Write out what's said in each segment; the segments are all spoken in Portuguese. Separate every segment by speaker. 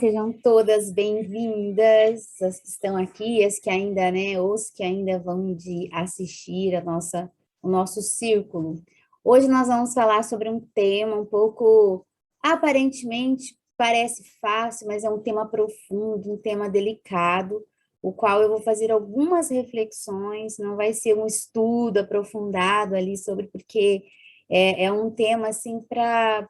Speaker 1: Sejam todas bem-vindas, as que estão aqui, as que ainda, né, os que ainda vão de assistir o nosso círculo. Hoje nós vamos falar sobre um tema um pouco, aparentemente, parece fácil, mas é um tema profundo, um tema delicado, o qual eu vou fazer algumas reflexões, não vai ser um estudo aprofundado ali sobre, porque é um tema, assim, para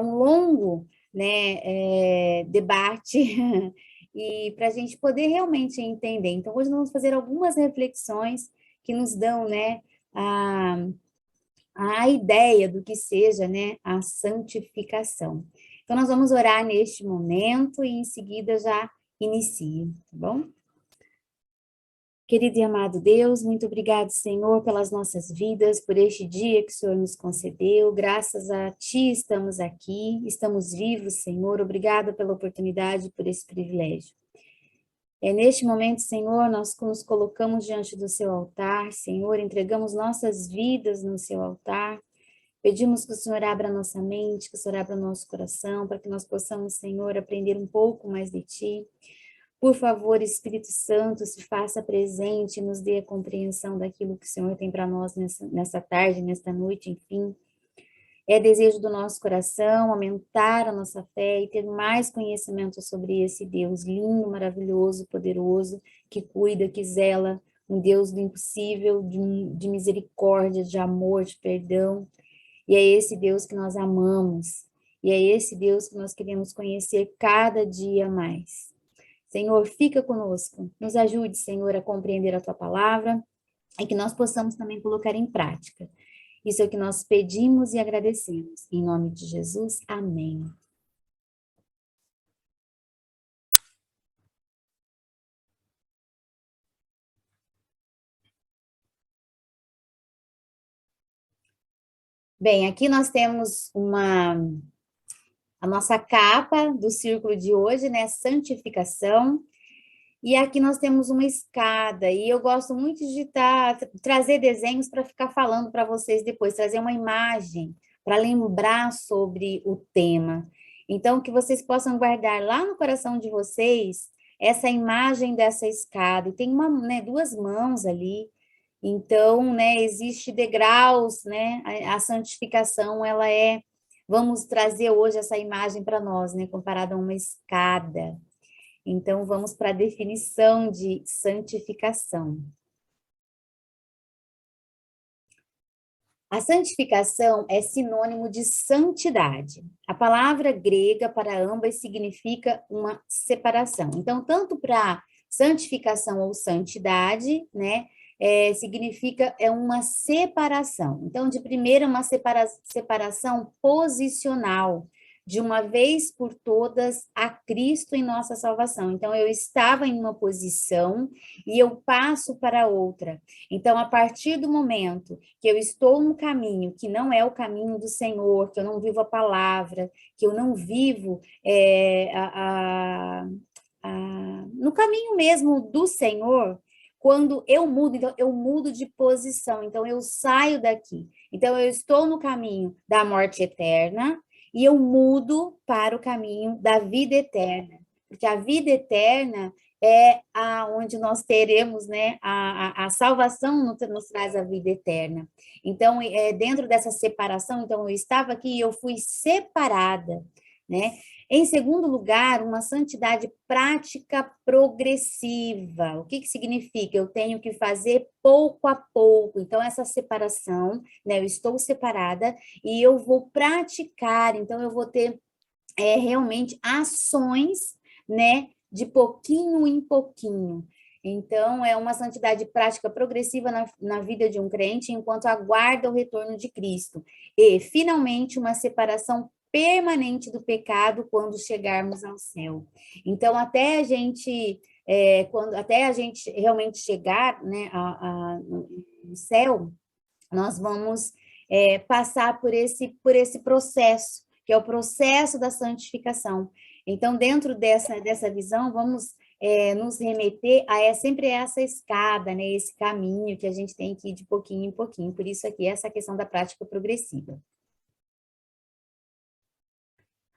Speaker 1: um longo, né, debate e para a gente poder realmente entender. Então, hoje nós vamos fazer algumas reflexões que nos dão, né, a ideia do que seja, né, a santificação. Então, nós vamos orar neste momento e em seguida já inicio, tá bom? Querido e amado Deus, muito obrigado, Senhor, pelas nossas vidas, por este dia que o Senhor nos concedeu. Graças a Ti estamos aqui, estamos vivos, Senhor. Obrigada pela oportunidade, por esse privilégio. Neste momento, Senhor, nós nos colocamos diante do Seu altar, Senhor, entregamos nossas vidas no Seu altar. Pedimos que o Senhor abra nossa mente, que o Senhor abra nosso coração, para que nós possamos, Senhor, aprender um pouco mais de Ti. Por favor, Espírito Santo, se faça presente, nos dê a compreensão daquilo que o Senhor tem para nós nessa tarde, nesta noite, enfim. É desejo do nosso coração aumentar a nossa fé e ter mais conhecimento sobre esse Deus lindo, maravilhoso, poderoso, que cuida, que zela, um Deus do impossível, de misericórdia, de amor, de perdão. E é esse Deus que nós amamos, e é esse Deus que nós queremos conhecer cada dia mais. Senhor, fica conosco, nos ajude, Senhor, a compreender a Tua palavra e que nós possamos também colocar em prática. Isso é o que nós pedimos e agradecemos. Em nome de Jesus, amém. Bem, aqui nós temos a nossa capa do círculo de hoje, né? Santificação. E aqui nós temos uma escada, e eu gosto muito de trazer desenhos para ficar falando para vocês depois, trazer uma imagem para lembrar sobre o tema. Então, que vocês possam guardar lá no coração de vocês essa imagem dessa escada. E tem né, duas mãos ali, então, né, existe degraus, né? A santificação, ela é. Vamos trazer hoje essa imagem para nós, né, comparada a uma escada. Então, vamos para a definição de santificação. A santificação é sinônimo de santidade. A palavra grega para ambas significa uma separação. Então, tanto para santificação ou santidade, né, significa uma separação. Então, de primeira, uma separação posicional, de uma vez por todas a Cristo em nossa salvação. Então, eu estava em uma posição e eu passo para outra. Então, a partir do momento que eu estou no caminho que não é o caminho do Senhor, que eu não vivo a palavra, que eu não vivo no caminho mesmo do Senhor, quando eu mudo, então eu mudo de posição, então eu saio daqui. Então, eu estou no caminho da morte eterna, e eu mudo para o caminho da vida eterna, porque a vida eterna é onde nós teremos, né, a salvação nos traz a vida eterna. Então, dentro dessa separação, então eu estava aqui e eu fui separada, né? Em segundo lugar, uma santidade prática progressiva. O que significa? Eu tenho que fazer pouco a pouco. Então, essa separação, né? Eu estou separada e eu vou praticar. Então, eu vou ter realmente ações, né? De pouquinho em pouquinho. Então, é uma santidade prática progressiva na vida de um crente, enquanto aguarda o retorno de Cristo. E, finalmente, uma separação permanente do pecado quando chegarmos ao céu. Então, até a gente realmente chegar, né, no céu, nós vamos passar por esse processo, que é o processo da santificação. Então, dentro dessa visão, vamos nos remeter a sempre essa escada, né, esse caminho que a gente tem que ir de pouquinho em pouquinho. Por isso aqui, essa questão da prática progressiva.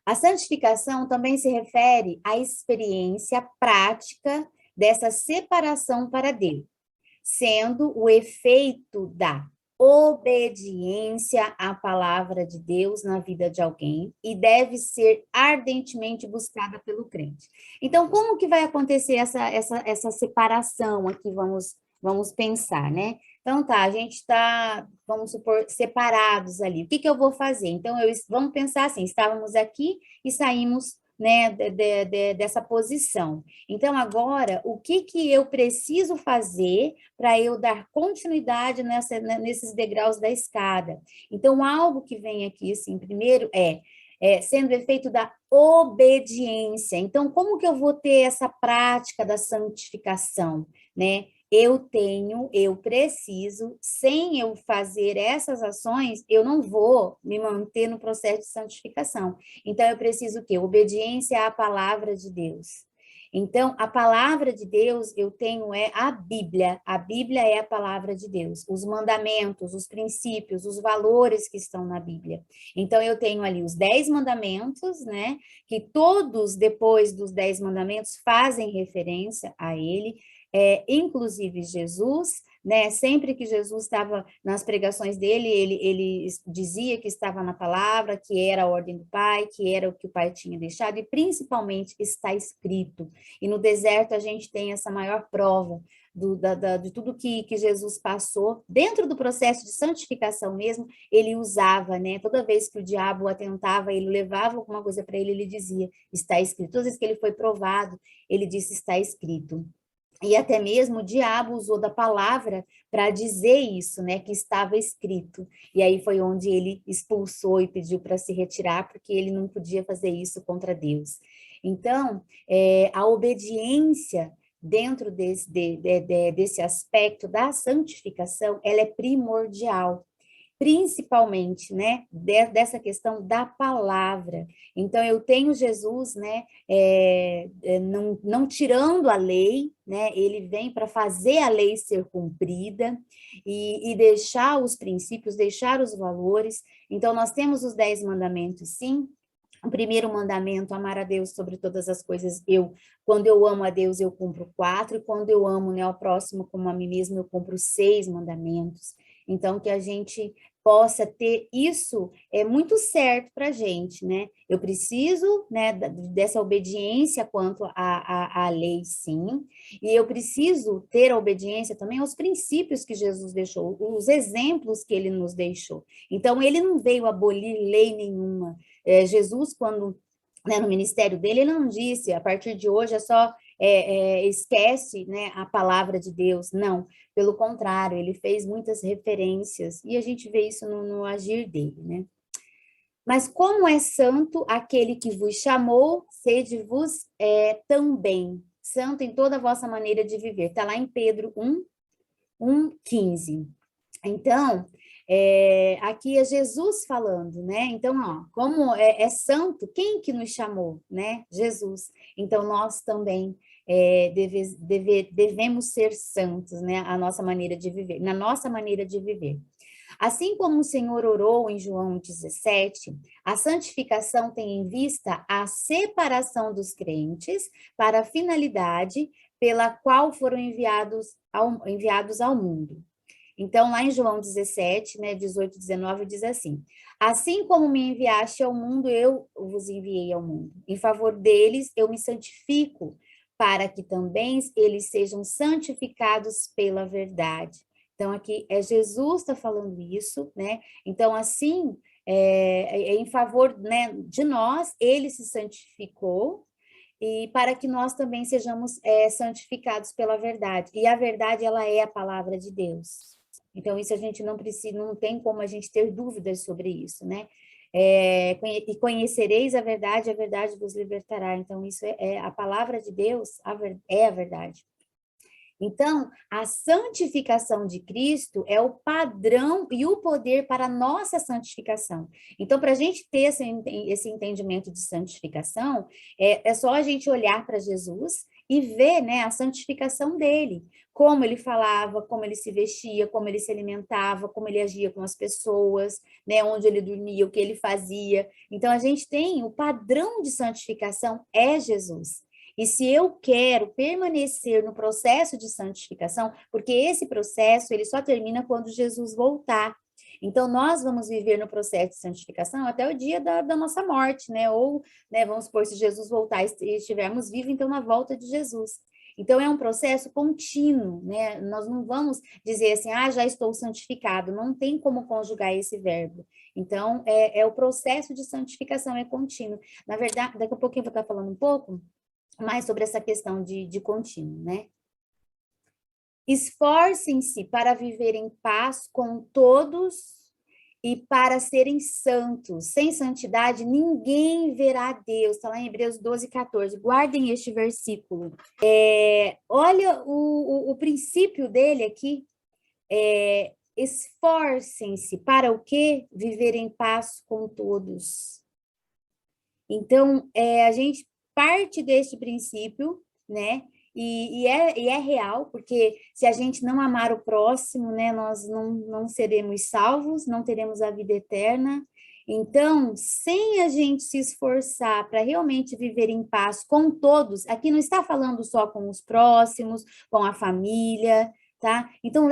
Speaker 1: A santificação também se refere à experiência prática dessa separação para Deus, sendo o efeito da obediência à palavra de Deus na vida de alguém e deve ser ardentemente buscada pelo crente. Então, como que vai acontecer essa separação aqui? Vamos pensar, né? Então, tá, a gente está, vamos supor, separados ali. O que que eu vou fazer? Então, vamos pensar assim, estávamos aqui e saímos, né, dessa posição. Então, agora, o que que eu preciso fazer para eu dar continuidade nesses degraus da escada? Então, algo que vem aqui, assim, primeiro sendo efeito da obediência. Então, como que eu vou ter essa prática da santificação, né? Eu preciso, sem eu fazer essas ações, eu não vou me manter no processo de santificação. Então, eu preciso o quê? Obediência à palavra de Deus. Então, a palavra de Deus, eu tenho a Bíblia. A Bíblia é a palavra de Deus. Os mandamentos, os princípios, os valores que estão na Bíblia. Então, eu tenho ali os 10 mandamentos, né? Que todos, depois dos 10 mandamentos, fazem referência a ele. Inclusive Jesus, né? Sempre que Jesus estava nas pregações dele, ele dizia que estava na palavra, que era a ordem do Pai, que era o que o Pai tinha deixado, e principalmente está escrito. E no deserto a gente tem essa maior prova de tudo que Jesus passou, dentro do processo de santificação mesmo, ele usava, né? Toda vez que o diabo atentava, ele levava alguma coisa para ele dizia, está escrito. Todas as vezes que ele foi provado, ele disse, está escrito. E até mesmo o diabo usou da palavra para dizer isso, né, que estava escrito. E aí foi onde ele expulsou e pediu para se retirar, porque ele não podia fazer isso contra Deus. Então, a obediência dentro desse aspecto da santificação, ela é primordial, principalmente, né, dessa questão da palavra. Então, eu tenho Jesus, né, não tirando a lei, né, ele vem para fazer a lei ser cumprida e deixar os princípios, deixar os valores. Então, nós temos os 10 mandamentos, sim. O primeiro mandamento, amar a Deus sobre todas as coisas. Quando eu amo a Deus, eu cumpro 4, e quando eu amo, né, ao próximo como a mim mesmo, eu cumpro 6 mandamentos. Então, que a gente possa ter isso muito certo para a gente, né? Eu preciso, né, dessa obediência quanto à lei, sim, e eu preciso ter a obediência também aos princípios que Jesus deixou, os exemplos que ele nos deixou. Então, ele não veio abolir lei nenhuma. Jesus, quando, né, no ministério dele, ele não disse, a partir de hoje é só esquece, né, a palavra de Deus. Não, pelo contrário, ele fez muitas referências, e a gente vê isso no agir dele, né? Mas como é santo aquele que vos chamou, sede-vos também santo em toda a vossa maneira de viver. Está lá em Pedro 1:15. Então, aqui é Jesus falando, né? Então, ó, como é santo, quem que nos chamou, né? Jesus. Então, nós também devemos ser santos, né? A nossa maneira de viver, na nossa maneira de viver. Assim como o Senhor orou em João 17, a santificação tem em vista a separação dos crentes para a finalidade pela qual foram enviados ao mundo. Então, lá em João 17, né, 18, 19, diz assim: assim como me enviaste ao mundo, eu vos enviei ao mundo. Em favor deles, eu me santifico, para que também eles sejam santificados pela verdade. Então, aqui é Jesus está falando isso, né? Então, assim, em favor, né, de nós, ele se santificou, e para que nós também sejamos santificados pela verdade. E a verdade, ela é a palavra de Deus. Então, isso a gente não precisa, não tem como a gente ter dúvidas sobre isso, né? E conhecereis a verdade vos libertará. Então, isso a palavra de Deus, é a verdade. Então, a santificação de Cristo é o padrão e o poder para a nossa santificação. Então, para a gente ter esse entendimento de santificação, é só a gente olhar para Jesus e ver, né, a santificação dele, como ele falava, como ele se vestia, como ele se alimentava, como ele agia com as pessoas, né, onde ele dormia, o que ele fazia. Então, a gente tem o padrão de santificação é Jesus. E se eu quero permanecer no processo de santificação, porque esse processo ele só termina quando Jesus voltar. Então, nós vamos viver no processo de santificação até o dia da nossa morte, né? Ou, né, vamos supor, se Jesus voltar e estivermos vivos, então, na volta de Jesus. Então, é um processo contínuo, né? Nós não vamos dizer assim, ah, já estou santificado. Não tem como conjugar esse verbo. Então, é o processo de santificação, é contínuo. Na verdade, daqui a pouquinho eu vou estar falando um pouco mais sobre essa questão de contínuo, né? Esforcem-se para viver em paz com todos e para serem santos. Sem santidade, ninguém verá Deus. Está lá em Hebreus 12, 14. Guardem este versículo. Olha o princípio dele aqui. Esforcem-se para o quê? Viver em paz com todos. Então, a gente parte deste princípio, né? E é real, porque se a gente não amar o próximo, né, nós não seremos salvos, não teremos a vida eterna. Então, sem a gente se esforçar para realmente viver em paz com todos, aqui não está falando só com os próximos, com a família, tá? Então,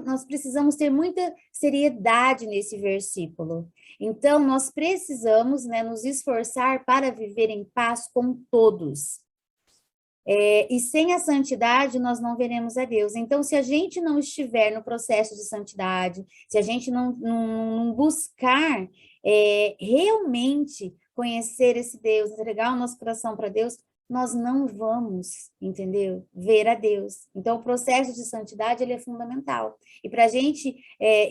Speaker 1: nós precisamos ter muita seriedade nesse versículo. Então, nós precisamos, né, nos esforçar para viver em paz com todos. E sem a santidade, nós não veremos a Deus. Então, se a gente não estiver no processo de santidade, se a gente não buscar realmente conhecer esse Deus, entregar o nosso coração para Deus, nós não vamos, entendeu? Ver a Deus. Então, o processo de santidade, ele é fundamental. E para a gente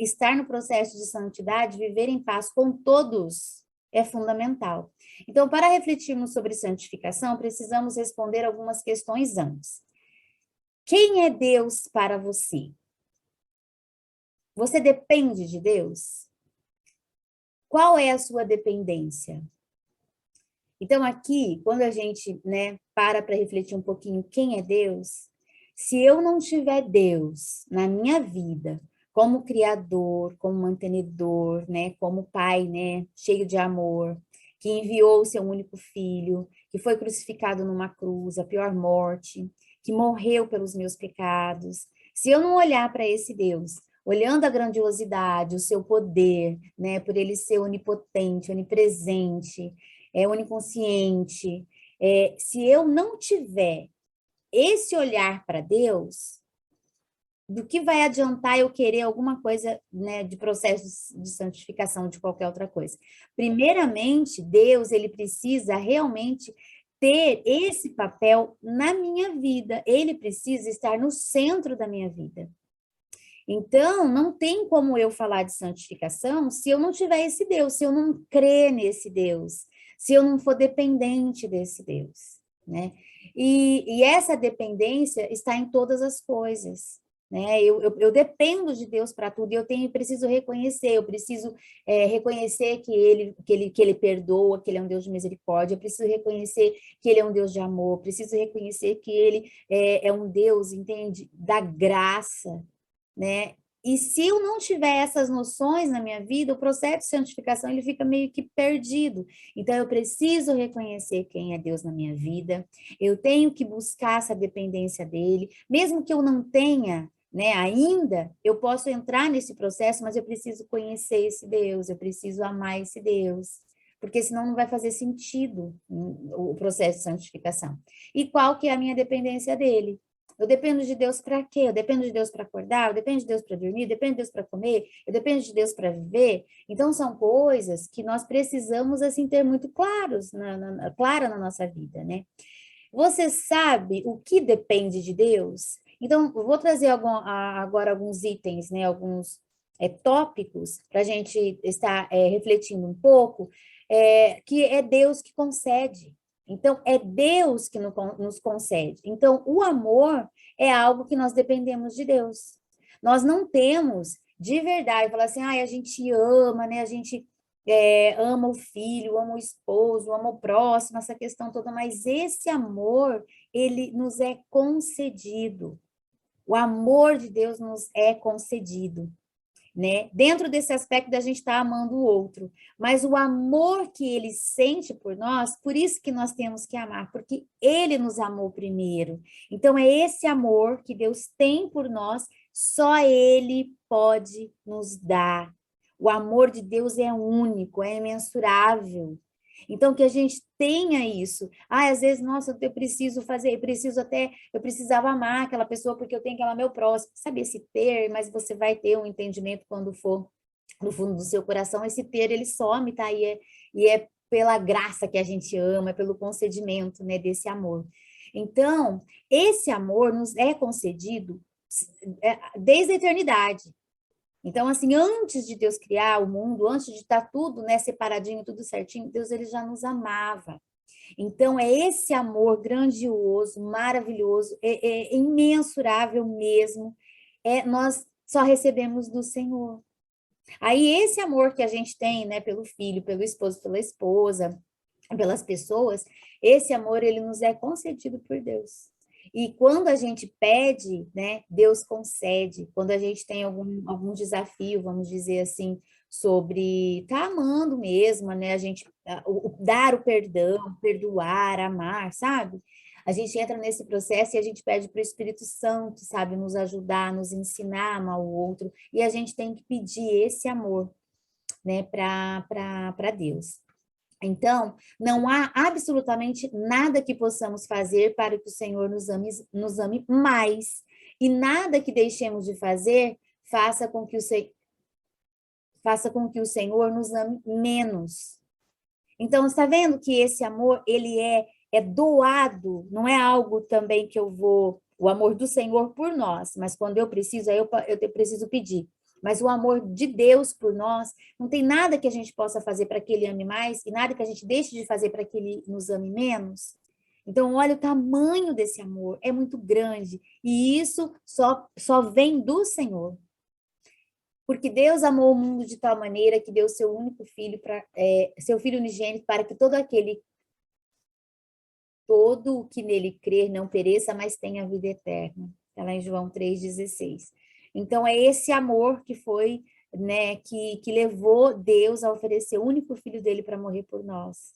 Speaker 1: estar no processo de santidade, viver em paz com todos, é fundamental. Então, para refletirmos sobre santificação, precisamos responder algumas questões antes. Quem é Deus para você? Você depende de Deus? Qual é a sua dependência? Então, aqui, quando a gente, né, para refletir um pouquinho quem é Deus, se eu não tiver Deus na minha vida, como criador, como mantenedor, né, como pai, né, cheio de amor, que enviou o seu único filho, que foi crucificado numa cruz, a pior morte, que morreu pelos meus pecados. Se eu não olhar para esse Deus, olhando a grandiosidade, o seu poder, né, por ele ser onipotente, onipresente, oniconsciente, se eu não tiver esse olhar para Deus, do que vai adiantar eu querer alguma coisa, né, de processo de santificação, de qualquer outra coisa? Primeiramente, Deus, ele precisa realmente ter esse papel na minha vida, ele precisa estar no centro da minha vida. Então, não tem como eu falar de santificação se eu não tiver esse Deus, se eu não crer nesse Deus, se eu não for dependente desse Deus, né? E essa dependência está em todas as coisas, né? Eu dependo de Deus para tudo e preciso reconhecer, eu preciso reconhecer que ele perdoa, que ele é um Deus de misericórdia, eu preciso reconhecer que ele é um Deus de amor, eu preciso reconhecer que ele é um Deus, entende, da graça, né? E se eu não tiver essas noções na minha vida, o processo de santificação ele fica meio que perdido. Então eu preciso reconhecer quem é Deus na minha vida. Eu tenho que buscar essa dependência dele, mesmo que eu não tenha, né, ainda, eu posso entrar nesse processo, mas eu preciso conhecer esse Deus, eu preciso amar esse Deus, porque senão não vai fazer sentido o processo de santificação. E qual que é a minha dependência dele? Eu dependo de Deus para quê? Eu dependo de Deus para acordar, eu dependo de Deus para dormir, eu dependo de Deus para comer, eu dependo de Deus para viver. Então, são coisas que nós precisamos, assim, ter muito clara na nossa vida, né? Você sabe o que depende de Deus? Então, eu vou trazer agora alguns itens, né? Alguns tópicos para a gente estar refletindo um pouco, que é Deus que concede. Então, é Deus que nos concede. Então, o amor é algo que nós dependemos de Deus. Nós não temos, de verdade, falar assim, a gente ama, né? A gente ama o filho, ama o esposo, ama o próximo, essa questão toda, mas esse amor, ele nos é concedido. O amor de Deus nos é concedido, né? Dentro desse aspecto da gente estar amando o outro, mas o amor que ele sente por nós, por isso que nós temos que amar, porque ele nos amou primeiro. Então é esse amor que Deus tem por nós, só ele pode nos dar. O amor de Deus é único, é imensurável. Então, que a gente tenha isso. Ah, às vezes, nossa, eu preciso fazer, eu precisava amar aquela pessoa porque eu tenho que amar meu próximo. Sabe esse ter, mas você vai ter um entendimento quando for no fundo do seu coração, esse ter, ele some, tá? E é pela graça que a gente ama, é pelo concedimento, né, desse amor. Então, esse amor nos é concedido desde a eternidade. Então, assim, antes de Deus criar o mundo, antes de estar tudo, né, separadinho, tudo certinho, Deus ele já nos amava. Então, é esse amor grandioso, maravilhoso, é imensurável mesmo, nós só recebemos do Senhor. Aí, esse amor que a gente tem, né, pelo filho, pelo esposo, pela esposa, pelas pessoas, esse amor, ele nos é concedido por Deus. E quando a gente pede, né, Deus concede. Quando a gente tem algum desafio, vamos dizer assim, sobre tá amando mesmo, né? A gente dar o perdão, perdoar, amar, sabe? A gente entra nesse processo e a gente pede para o Espírito Santo, sabe, nos ajudar, nos ensinar a amar o outro, e a gente tem que pedir esse amor, né, para Deus. Então, não há absolutamente nada que possamos fazer para que o Senhor nos ame mais. E nada que deixemos de fazer faça com que faça com que o Senhor nos ame menos. Então, está vendo que esse amor, ele é doado, não é algo também que eu vou, o amor do Senhor por nós, mas quando eu preciso, aí eu preciso pedir. Mas o amor de Deus por nós, não tem nada que a gente possa fazer para que ele ame mais e nada que a gente deixe de fazer para que ele nos ame menos. Então, olha o tamanho desse amor, é muito grande. E isso só vem do Senhor. Porque Deus amou o mundo de tal maneira que deu seu único filho, seu filho unigênito, para que todo o que nele crer não pereça, mas tenha vida eterna. Está lá em João 3,16. Então, é esse amor que foi, né, que levou Deus a oferecer o único filho dele para morrer por nós.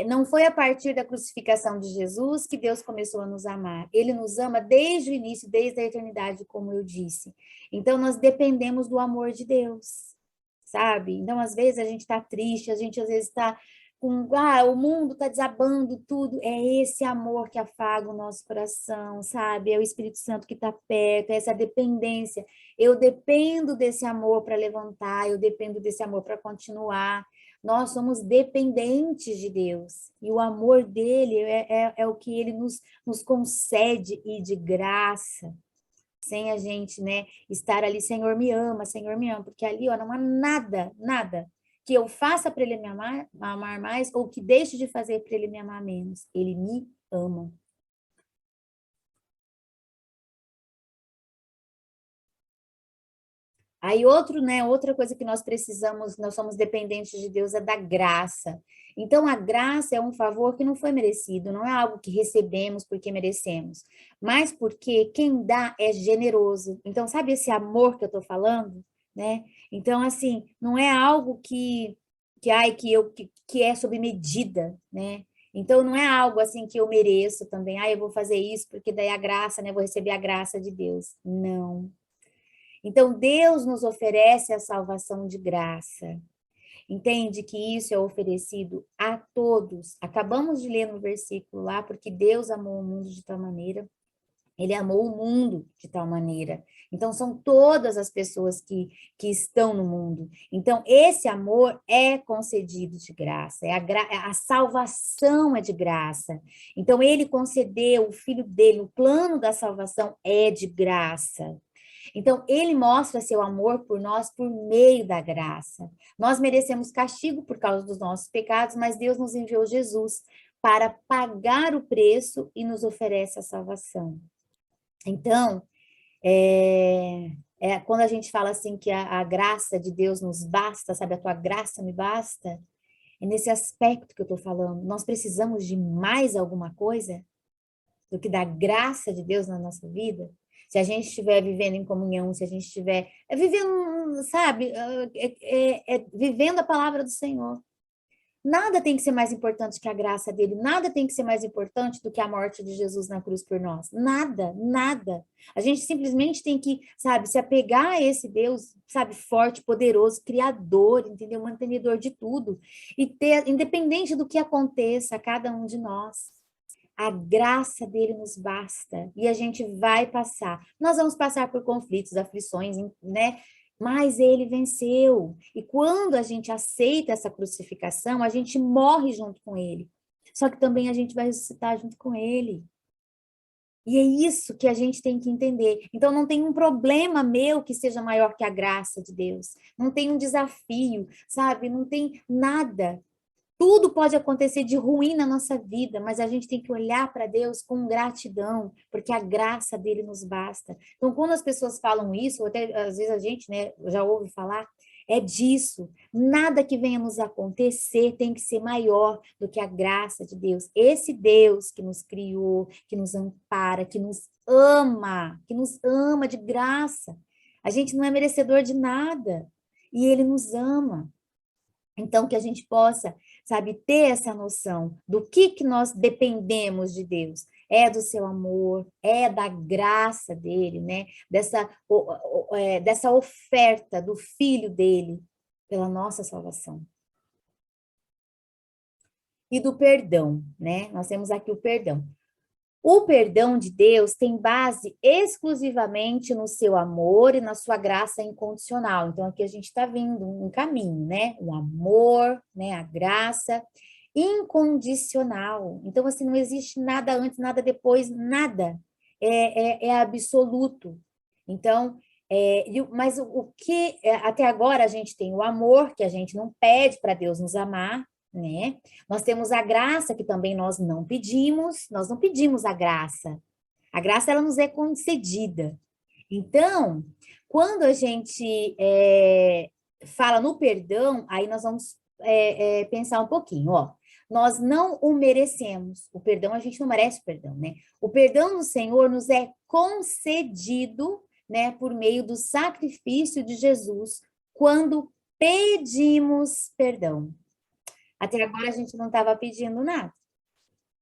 Speaker 1: Não foi a partir da crucificação de Jesus que Deus começou a nos amar. Ele nos ama desde o início, desde a eternidade, como eu disse. Então, nós dependemos do amor de Deus, sabe? Então, às vezes, a gente está triste, a gente às vezes está com, o mundo está desabando tudo. É esse amor que afaga o nosso coração, sabe? É o Espírito Santo que está perto, é essa dependência. Eu dependo desse amor para levantar, eu dependo desse amor para continuar. Nós somos dependentes de Deus. E o amor dele é o que ele nos concede e de graça. Sem a gente, né, estar ali, Senhor me ama, porque ali, ó, não há nada, nada que eu faça para ele me amar mais, ou que deixe de fazer para ele me amar menos. Ele me ama. Aí outra coisa que nós precisamos, nós somos dependentes de Deus é da graça. Então a graça é um favor que não foi merecido, não é algo que recebemos porque merecemos, mas porque quem dá é generoso. Então sabe esse amor que eu estou falando, né? Então assim, não é algo que é sob medida, né? Então não é algo assim que eu mereço também. Eu vou fazer isso porque daí a graça, né? Vou receber a graça de Deus. Não. Então, Deus nos oferece a salvação de graça. Entende que isso é oferecido a todos. Acabamos de ler no versículo lá, porque Deus amou o mundo de tal maneira, ele amou o mundo de tal maneira. Então, são todas as pessoas que estão no mundo. Então, esse amor é concedido de graça, a salvação é de graça. Então, ele concedeu o filho dele, o plano da salvação é de graça. Então, ele mostra seu amor por nós por meio da graça. Nós merecemos castigo por causa dos nossos pecados, mas Deus nos enviou Jesus para pagar o preço e nos oferece a salvação. Então, quando a gente fala assim que a graça de Deus nos basta, sabe? A tua graça me basta. É nesse aspecto que eu estou falando. Nós precisamos de mais alguma coisa do que da graça de Deus na nossa vida? Se a gente estiver vivendo em comunhão, se a gente estiver vivendo, sabe, vivendo a palavra do Senhor. Nada tem que ser mais importante que a graça dele, nada tem que ser mais importante do que a morte de Jesus na cruz por nós. Nada, nada. A gente simplesmente tem que, sabe, se apegar a esse Deus, sabe, forte, poderoso, criador, entendeu? Mantenedor de tudo. E ter, independente do que aconteça a cada um de nós, a graça dele nos basta e a gente vai passar. Nós vamos passar por conflitos, aflições, né? Mas ele venceu. E quando a gente aceita essa crucificação, a gente morre junto com ele. Só que também a gente vai ressuscitar junto com ele. E é isso que a gente tem que entender. Então, não tem um problema meu que seja maior que a graça de Deus. Não tem um desafio, sabe? Não tem nada. Tudo pode acontecer de ruim na nossa vida, mas a gente tem que olhar para Deus com gratidão, porque a graça dele nos basta. Então, quando as pessoas falam isso, ou até às vezes a gente, né, já ouve falar, é disso. Nada que venha nos acontecer tem que ser maior do que a graça de Deus. Esse Deus que nos criou, que nos ampara, que nos ama de graça. A gente não é merecedor de nada e ele nos ama. Então, que a gente possa, sabe, ter essa noção do que nós dependemos de Deus. É do seu amor, é da graça dele, né? Dessa oferta do Filho dele pela nossa salvação. E do perdão, né? Nós temos aqui o perdão. O perdão de Deus tem base exclusivamente no seu amor e na sua graça incondicional. Então, aqui a gente está vendo um caminho, né? O amor, né? A graça incondicional. Então, assim, não existe nada antes, nada depois, nada. É absoluto. Então, mas o que até agora a gente tem o amor, que a gente não pede para Deus nos amar, né? Nós temos a graça que também nós não pedimos a graça. A graça ela nos é concedida. Então, quando a gente fala no perdão, aí nós vamos pensar um pouquinho, ó. Nós não o merecemos. O perdão, a gente não merece o perdão, né? O perdão do Senhor nos é concedido, né, por meio do sacrifício de Jesus, quando pedimos perdão. Até agora a gente não estava pedindo nada,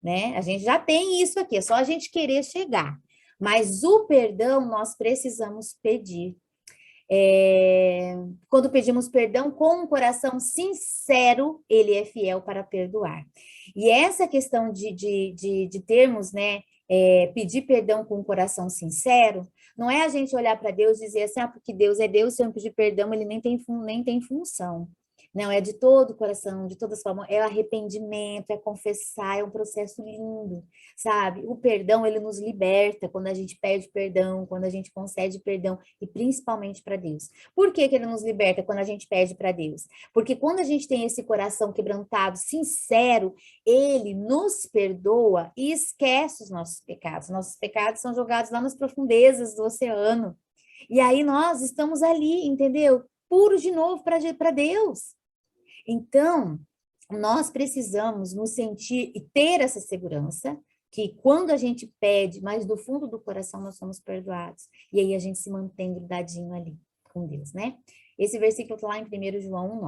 Speaker 1: né? A gente já tem isso aqui, é só a gente querer chegar. Mas o perdão nós precisamos pedir. Quando pedimos perdão com um coração sincero, ele é fiel para perdoar. E essa questão de termos, né, pedir perdão com um coração sincero, não é a gente olhar para Deus e dizer assim, porque Deus é Deus, se eu pedir perdão, ele nem tem função. Não, é de todo o coração, de toda a sua alma, é arrependimento, é confessar, é um processo lindo, sabe? O perdão, ele nos liberta quando a gente pede perdão, quando a gente concede perdão, e principalmente para Deus. Por que que ele nos liberta quando a gente pede para Deus? Porque quando a gente tem esse coração quebrantado, sincero, ele nos perdoa e esquece os nossos pecados. Nossos pecados são jogados lá nas profundezas do oceano. E aí nós estamos ali, entendeu? Puros de novo para Deus. Então, nós precisamos nos sentir e ter essa segurança que quando a gente pede, mas do fundo do coração nós somos perdoados. E aí a gente se mantém grudadinho ali com Deus, né? Esse versículo está lá em 1 João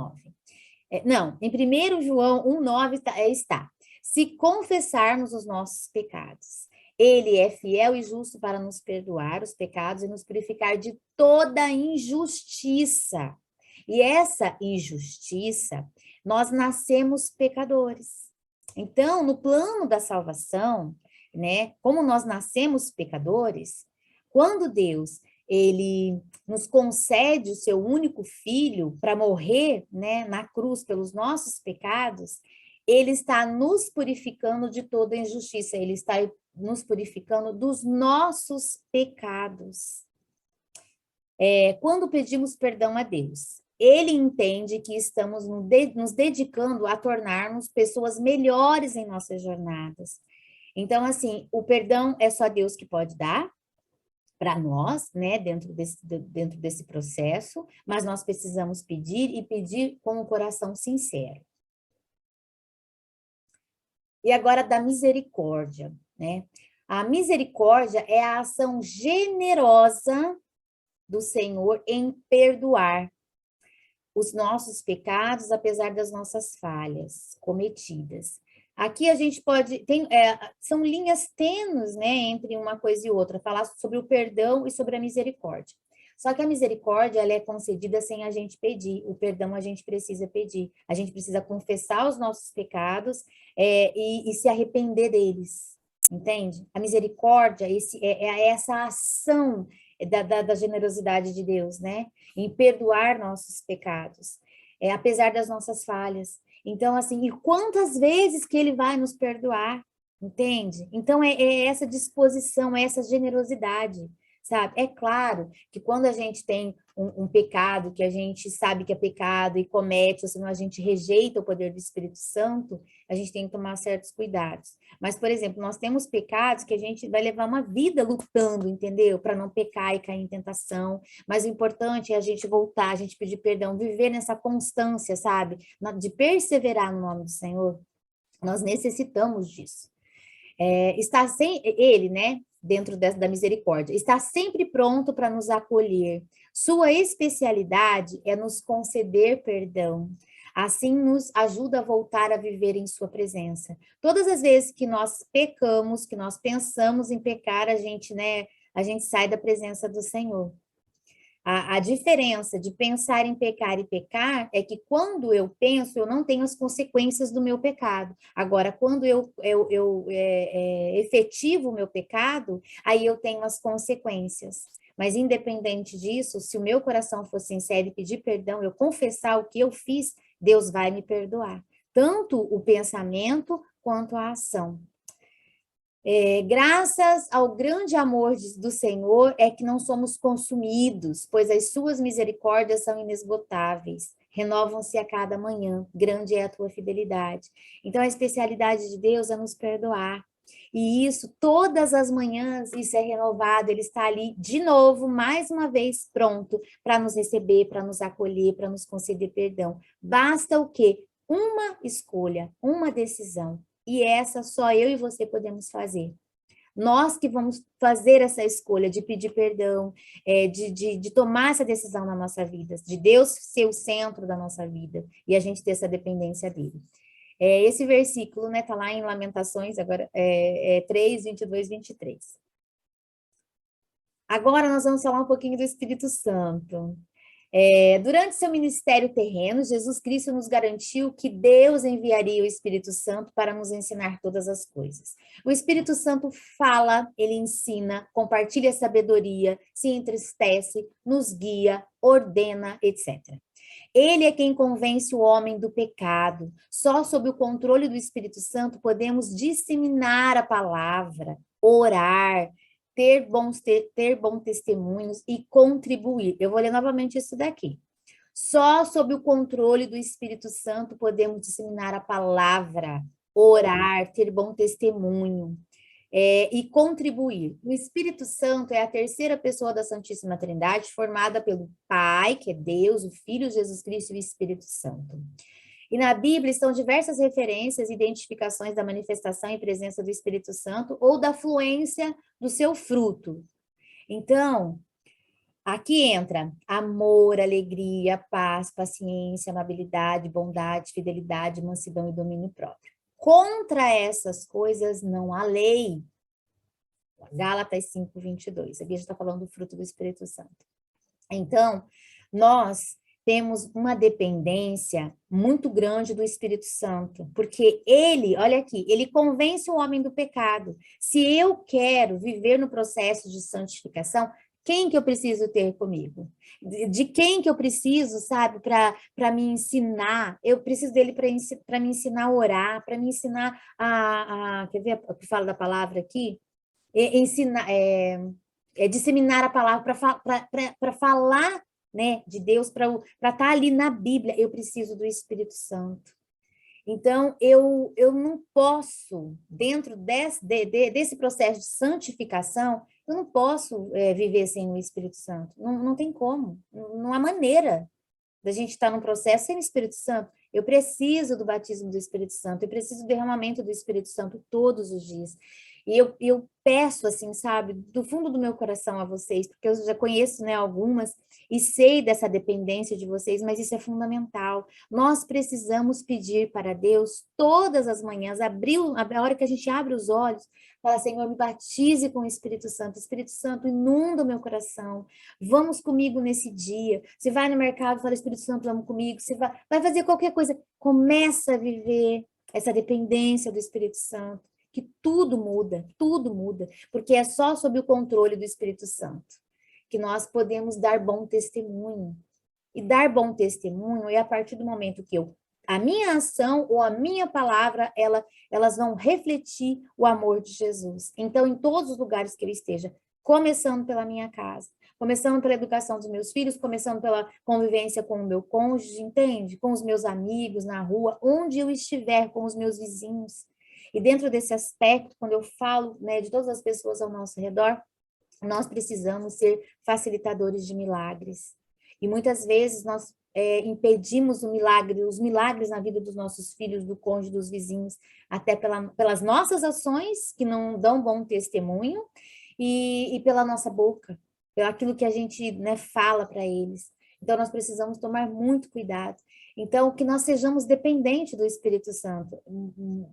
Speaker 1: 1,9. Não, em 1 João 1,9 está. Se confessarmos os nossos pecados, ele é fiel e justo para nos perdoar os pecados e nos purificar de toda injustiça. E essa injustiça, nós nascemos pecadores. Então, no plano da salvação, né, como nós nascemos pecadores, quando Deus ele nos concede o seu único filho para morrer, né, na cruz pelos nossos pecados, ele está nos purificando de toda injustiça, ele está nos purificando dos nossos pecados. Quando pedimos perdão a Deus, ele entende que estamos nos dedicando a tornarmos pessoas melhores em nossas jornadas. Então, assim, o perdão é só Deus que pode dar, para nós, né, dentro desse processo, mas nós precisamos pedir e pedir com um coração sincero. E agora da misericórdia, né? A misericórdia é a ação generosa do Senhor em perdoar os nossos pecados, apesar das nossas falhas cometidas. Aqui a gente pode, são linhas tênues, né, entre uma coisa e outra, falar sobre o perdão e sobre a misericórdia. Só que a misericórdia, ela é concedida sem a gente pedir, o perdão a gente precisa pedir, a gente precisa confessar os nossos pecados e se arrepender deles, entende? A misericórdia é essa ação da generosidade de Deus, né? Em perdoar nossos pecados, apesar das nossas falhas. Então, assim, e quantas vezes que ele vai nos perdoar, entende? Então, é essa disposição, é essa generosidade, sabe? É claro que quando a gente tem um pecado, que a gente sabe que é pecado e comete, ou senão a gente rejeita o poder do Espírito Santo, a gente tem que tomar certos cuidados. Mas, por exemplo, nós temos pecados que a gente vai levar uma vida lutando, entendeu? Para não pecar e cair em tentação. Mas o importante é a gente voltar, a gente pedir perdão, viver nessa constância, sabe? De perseverar no nome do Senhor. Nós necessitamos disso. Está sem ele, né? Dentro da misericórdia, está sempre pronto para nos acolher. Sua especialidade é nos conceder perdão. Assim nos ajuda a voltar a viver em sua presença. Todas as vezes que nós pecamos, que nós pensamos em pecar, a gente sai da presença do Senhor. A diferença de pensar em pecar e pecar é que quando eu penso, eu não tenho as consequências do meu pecado. Agora, quando eu efetivo o meu pecado, aí eu tenho as consequências. Mas, independente disso, se o meu coração for sincero e pedir perdão, eu confessar o que eu fiz, Deus vai me perdoar. Tanto o pensamento quanto a ação. Graças ao grande amor do Senhor é que não somos consumidos, pois as suas misericórdias são inesgotáveis, renovam-se a cada manhã, grande é a tua fidelidade. Então, a especialidade de Deus é nos perdoar. E isso, todas as manhãs, isso é renovado, ele está ali de novo, mais uma vez, pronto para nos receber, para nos acolher, para nos conceder perdão. Basta o quê? Uma escolha, uma decisão. E essa só eu e você podemos fazer. Nós que vamos fazer essa escolha de pedir perdão, de tomar essa decisão na nossa vida, de Deus ser o centro da nossa vida e a gente ter essa dependência dele. Esse versículo, né, tá lá em Lamentações, agora 3, 22, 23. Agora nós vamos falar um pouquinho do Espírito Santo. Durante seu ministério terreno, Jesus Cristo nos garantiu que Deus enviaria o Espírito Santo para nos ensinar todas as coisas. O Espírito Santo fala, ele ensina, compartilha sabedoria, se entristece, nos guia, ordena, etc. Ele é quem convence o homem do pecado. Só sob o controle do Espírito Santo podemos disseminar a palavra, orar, ter bons testemunhos e contribuir. Eu vou ler novamente isso daqui. Só sob o controle do Espírito Santo podemos disseminar a palavra, orar, ter bom testemunho e contribuir. O Espírito Santo é a terceira pessoa da Santíssima Trindade, formada pelo Pai, que é Deus, o Filho Jesus Cristo e o Espírito Santo. E na Bíblia estão diversas referências e identificações da manifestação e presença do Espírito Santo ou da fluência do seu fruto. Então, aqui entra amor, alegria, paz, paciência, amabilidade, bondade, fidelidade, mansidão e domínio próprio. Contra essas coisas não há lei. Gálatas 5, 22. Aqui a gente está falando do fruto do Espírito Santo. Então, nós temos uma dependência muito grande do Espírito Santo, porque ele, olha aqui, ele convence o homem do pecado. Se eu quero viver no processo de santificação, quem que eu preciso ter comigo? De quem que eu preciso, sabe, para me ensinar? Eu preciso dele para me ensinar a orar, para me ensinar quer ver o que fala da palavra aqui? Ensinar, disseminar a palavra para falar, né, de Deus, para estar ali na Bíblia, eu preciso do Espírito Santo. Então, eu não posso, dentro desse processo de santificação, Eu não posso viver sem o Espírito Santo. Não, não tem como. Não há maneira da gente estar num processo sem o Espírito Santo. Eu preciso do batismo do Espírito Santo, eu preciso do derramamento do Espírito Santo todos os dias. E eu peço, assim, sabe, do fundo do meu coração a vocês, porque eu já conheço, né, algumas, e sei dessa dependência de vocês, mas isso é fundamental. Nós precisamos pedir para Deus todas as manhãs, a hora que a gente abre os olhos, falar, Senhor, me batize com o Espírito Santo, inunda o meu coração, vamos comigo nesse dia. Você vai no mercado, fala, Espírito Santo, vamos comigo. Você vai fazer qualquer coisa, começa a viver essa dependência do Espírito Santo, que tudo muda, porque é só sob o controle do Espírito Santo que nós podemos dar bom testemunho. E dar bom testemunho é a partir do momento que a minha ação ou a minha palavra, elas vão refletir o amor de Jesus. Então, em todos os lugares que eu esteja, começando pela minha casa, começando pela educação dos meus filhos, começando pela convivência com o meu cônjuge, entende? Com os meus amigos na rua, onde eu estiver, com os meus vizinhos. E dentro desse aspecto, quando eu falo, né, de todas as pessoas ao nosso redor, nós precisamos ser facilitadores de milagres. E muitas vezes nós impedimos os milagres na vida dos nossos filhos, do cônjuge, dos vizinhos, até pelas nossas ações, que não dão bom testemunho, e pela nossa boca, pelo aquilo que a gente, né, fala para eles. Então, nós precisamos tomar muito cuidado. Então, que nós sejamos dependentes do Espírito Santo,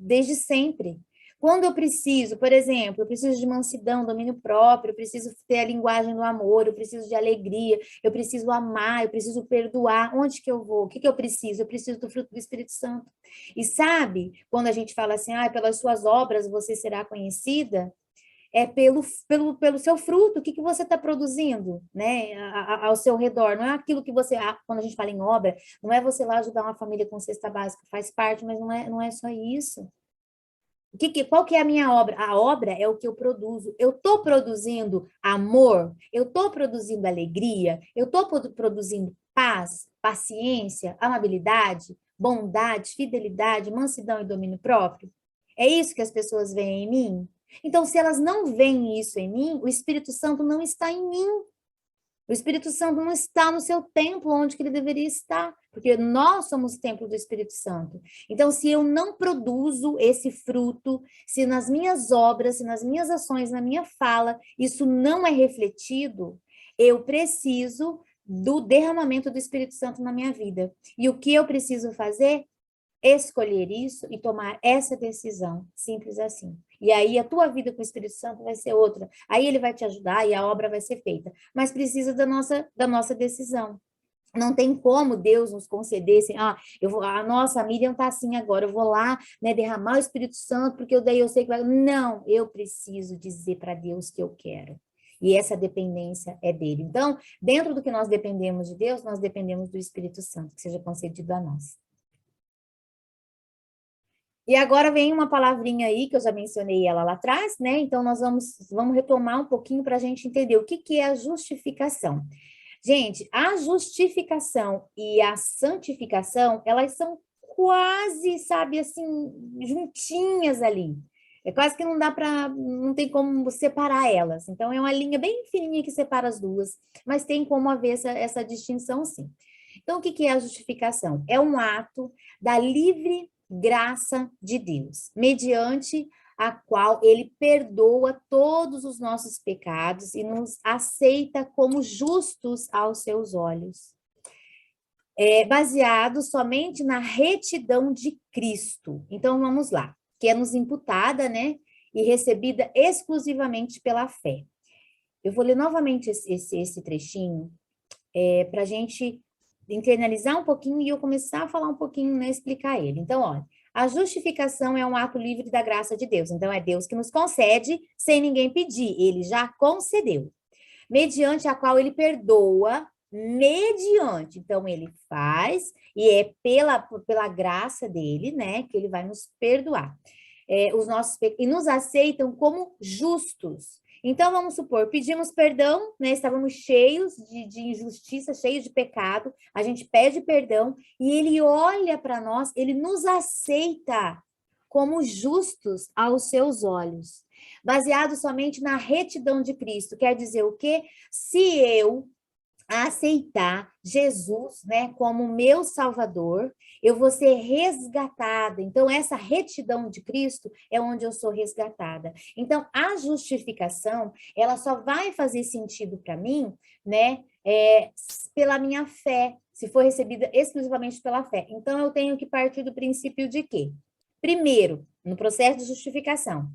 Speaker 1: desde sempre. Quando eu preciso, por exemplo, eu preciso de mansidão, domínio próprio, eu preciso ter a linguagem do amor, eu preciso de alegria, eu preciso amar, eu preciso perdoar. Onde que eu vou? O que que eu preciso? Eu preciso do fruto do Espírito Santo. E sabe, quando a gente fala assim, pelas suas obras você será conhecida, é pelo seu fruto, o que você está produzindo, né, ao seu redor, não é aquilo que você, quando a gente fala em obra, não é você lá ajudar uma família com cesta básica, faz parte, mas não é só isso. Qual que é a minha obra? A obra é o que eu produzo. Eu estou produzindo amor, eu estou produzindo alegria, eu estou produzindo paz, paciência, amabilidade, bondade, fidelidade, mansidão e domínio próprio. É isso que as pessoas veem em mim? Então, se elas não veem isso em mim, o Espírito Santo não está em mim. O Espírito Santo não está no seu templo onde que ele deveria estar, porque nós somos o templo do Espírito Santo. Então, se eu não produzo esse fruto, se nas minhas obras, se nas minhas ações, na minha fala, isso não é refletido, eu preciso do derramamento do Espírito Santo na minha vida. E o que eu preciso fazer? Escolher isso e tomar essa decisão, simples assim. E aí a tua vida com o Espírito Santo vai ser outra. Aí ele vai te ajudar e a obra vai ser feita. Mas precisa da nossa decisão. Não tem como Deus nos conceder assim, a nossa Miriam está assim agora, eu vou lá, né, derramar o Espírito Santo, porque daí eu sei que vai. Não, eu preciso dizer para Deus que eu quero. E essa dependência é dele. Então, dentro do que nós dependemos de Deus, nós dependemos do Espírito Santo, que seja concedido a nós. E agora vem uma palavrinha aí, que eu já mencionei ela lá atrás, né? Então, nós vamos retomar um pouquinho para a gente entender o que é a justificação. Gente, a justificação e a santificação, elas são quase, sabe, assim, juntinhas ali. É quase que não tem como separar elas. Então, é uma linha bem fininha que separa as duas, mas tem como haver essa distinção, sim. Então, o que é a justificação? É um ato da livre graça de Deus, mediante a qual ele perdoa todos os nossos pecados e nos aceita como justos aos seus olhos. É baseado somente na retidão de Cristo. Então, vamos lá, que é nos imputada, né, e recebida exclusivamente pela fé. Eu vou ler novamente esse trechinho, para a gente internalizar um pouquinho e eu começar a falar um pouquinho, né, explicar ele. Então, olha, a justificação é um ato livre da graça de Deus. Então, é Deus que nos concede sem ninguém pedir. Ele já concedeu. Mediante a qual ele perdoa, mediante. Então, ele faz e é pela graça dele, né, que ele vai nos perdoar. Os nossos e nos aceitam como justos. Então, vamos supor, pedimos perdão, né? Estávamos cheios de injustiça, cheios de pecado, a gente pede perdão e ele olha para nós, ele nos aceita como justos aos seus olhos, baseado somente na retidão de Cristo. Quer dizer o quê? Se eu aceitar Jesus, né, como meu Salvador, eu vou ser resgatada. Então, essa retidão de Cristo é onde eu sou resgatada. Então, a justificação, ela só vai fazer sentido para mim, né, pela minha fé, se for recebida exclusivamente pela fé. Então, eu tenho que partir do princípio de quê? Primeiro, no processo de justificação,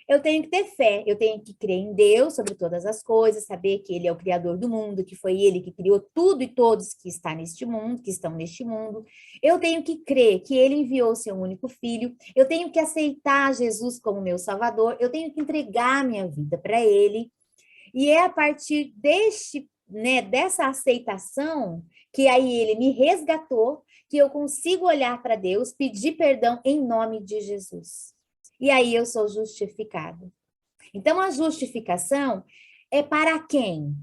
Speaker 1: eu tenho que ter fé, eu tenho que crer em Deus sobre todas as coisas, saber que Ele é o Criador do mundo, que foi Ele que criou tudo e todos que está neste mundo, que estão neste mundo. Eu tenho que crer que Ele enviou o seu único filho, eu tenho que aceitar Jesus como meu Salvador, eu tenho que entregar minha vida para Ele. E é a partir dessa aceitação que aí Ele me resgatou, que eu consigo olhar para Deus, pedir perdão em nome de Jesus. E aí eu sou justificada. Então, a justificação é para quem?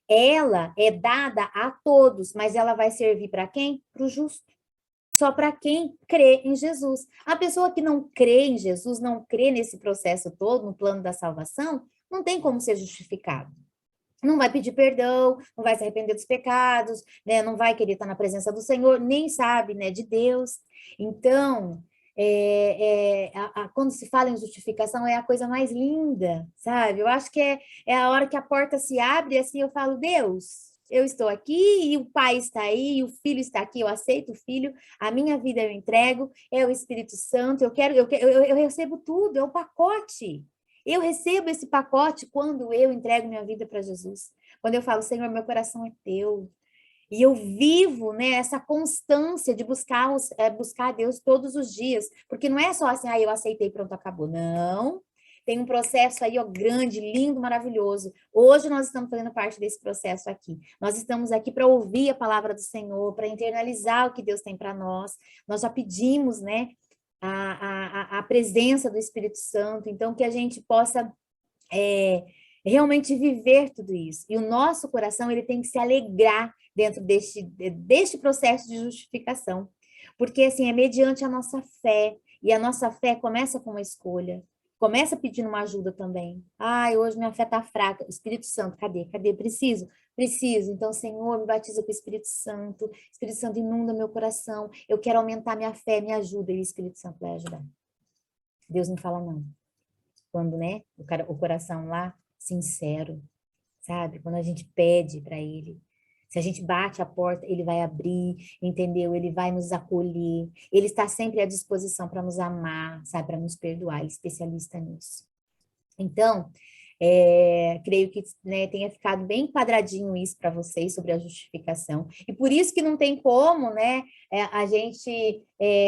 Speaker 1: Ela é dada a todos, mas ela vai servir para quem? Para o justo. Só para quem crê em Jesus. A pessoa que não crê em Jesus, não crê nesse processo todo, no plano da salvação, não tem como ser justificado. Não vai pedir perdão, não vai se arrepender dos pecados, né? Não vai querer estar na presença do Senhor, nem sabe, né, de Deus. Então, quando se fala em justificação, é a coisa mais linda, sabe? Eu acho que é a hora que a porta se abre, e assim eu falo, Deus, eu estou aqui, e o Pai está aí, e o Filho está aqui, eu aceito o Filho, a minha vida eu entrego, é o Espírito Santo, eu recebo tudo, é o pacote. Eu recebo esse pacote quando eu entrego minha vida para Jesus. Quando eu falo, Senhor, meu coração é teu. E eu vivo, né, essa constância de buscar a Deus todos os dias. Porque não é só assim, eu aceitei, pronto, acabou. Não. Tem um processo aí, ó, grande, lindo, maravilhoso. Hoje nós estamos fazendo parte desse processo aqui. Nós estamos aqui para ouvir a palavra do Senhor, para internalizar o que Deus tem para nós. Nós já pedimos, né, a presença do Espírito Santo, então que a gente possa realmente viver tudo isso. E o nosso coração, ele tem que se alegrar dentro deste processo de justificação, porque assim, é mediante a nossa fé, e a nossa fé começa com uma escolha, começa pedindo uma ajuda também. Hoje minha fé está fraca. Espírito Santo, cadê? Cadê? Preciso? Preciso. Então, Senhor, me batiza com o Espírito Santo. Espírito Santo, inunda meu coração. Eu quero aumentar minha fé, me ajuda. E o Espírito Santo vai ajudar. Deus não fala não. Quando, né, o coração lá, sincero, sabe? Quando a gente pede para Ele. Se a gente bate a porta, Ele vai abrir, entendeu? Ele vai nos acolher. Ele está sempre à disposição para nos amar, sabe? Para nos perdoar. Ele é especialista nisso. Então, creio que, né, tenha ficado bem quadradinho isso para vocês sobre a justificação. E por isso que não tem como, né, a gente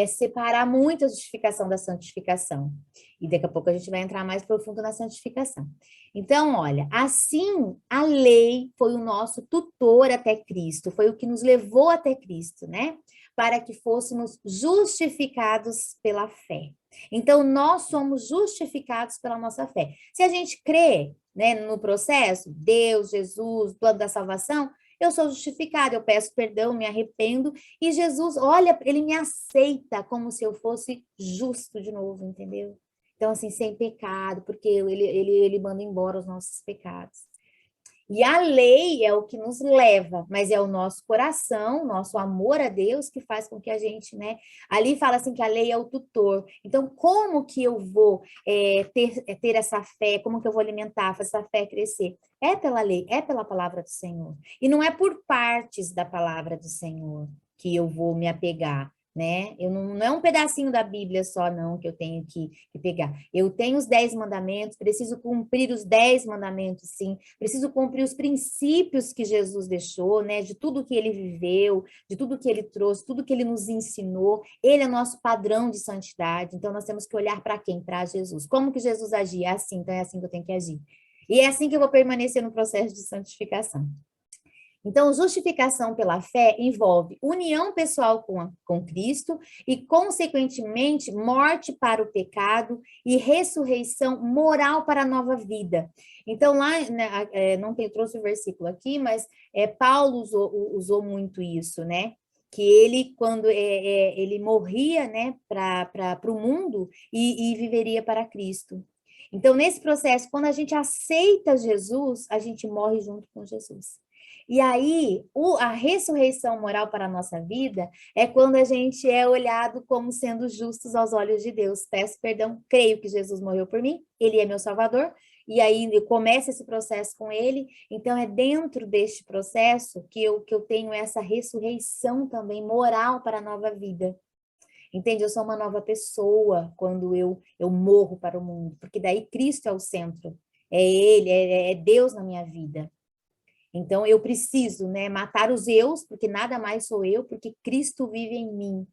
Speaker 1: separar muito a justificação da santificação. E daqui a pouco a gente vai entrar mais profundo na santificação. Então, olha, assim a lei foi o nosso tutor até Cristo, foi o que nos levou até Cristo, né? Para que fôssemos justificados pela fé. Então, nós somos justificados pela nossa fé. Se a gente crê, né, no processo, Deus, Jesus, plano da salvação, eu sou justificada, eu peço perdão, me arrependo, e Jesus, olha, ele me aceita como se eu fosse justo de novo, entendeu? Então, assim, sem pecado, porque ele manda embora os nossos pecados. E a lei é o que nos leva, mas é o nosso coração, nosso amor a Deus que faz com que a gente, né? Ali fala assim que a lei é o tutor. Então, como que eu vou ter essa fé? Como que eu vou alimentar, fazer essa fé crescer? É pela lei, é pela palavra do Senhor. E não é por partes da palavra do Senhor que eu vou me apegar, né? Não é um pedacinho da Bíblia só, não, que eu tenho que pegar. Eu tenho os 10 mandamentos, preciso cumprir os 10 mandamentos, sim. Preciso cumprir os princípios que Jesus deixou, né? De tudo que ele viveu, de tudo que ele trouxe, tudo que ele nos ensinou. Ele é nosso padrão de santidade. Então, nós temos que olhar para quem? Para Jesus. Como que Jesus agia? É assim, então é assim que eu tenho que agir. E é assim que eu vou permanecer no processo de santificação. Então, justificação pela fé envolve união pessoal com Cristo e, consequentemente, morte para o pecado e ressurreição moral para a nova vida. Então, lá, né, não trouxe o versículo aqui, mas Paulo usou muito isso, né? que ele, quando ele morria, né, para o mundo e viveria para Cristo. Então, nesse processo, quando a gente aceita Jesus, a gente morre junto com Jesus. E aí, a ressurreição moral para a nossa vida é quando a gente é olhado como sendo justos aos olhos de Deus. Peço perdão, creio que Jesus morreu por mim, ele é meu Salvador, e aí começa esse processo com ele. Então, é dentro deste processo que eu tenho essa ressurreição também moral para a nova vida. Entende? Eu sou uma nova pessoa quando eu morro para o mundo, porque daí Cristo é o centro, é Ele, é Deus na minha vida. Então, eu preciso, né, matar os eus, porque nada mais sou eu, porque Cristo vive em mim.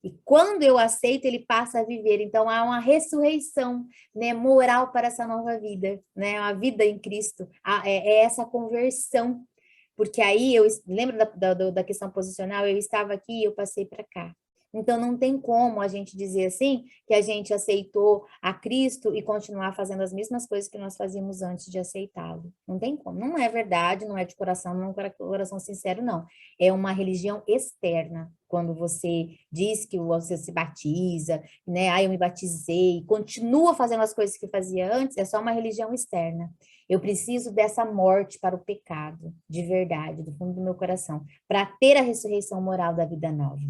Speaker 1: E quando eu aceito, ele passa a viver. Então, há uma ressurreição, né, moral para essa nova vida, né? Uma vida em Cristo. É essa conversão. Porque aí, lembra da questão posicional? Eu estava aqui, eu passei para cá. Então, não tem como a gente dizer assim, que a gente aceitou a Cristo e continuar fazendo as mesmas coisas que nós fazíamos antes de aceitá-lo. Não tem como. Não é verdade, não é de coração, não é coração sincero, não. É uma religião externa. Quando você diz que você se batiza, né? Ah, eu me batizei, continua fazendo as coisas que fazia antes, é só uma religião externa. Eu preciso dessa morte para o pecado, de verdade, do fundo do meu coração, para ter a ressurreição moral da vida nova.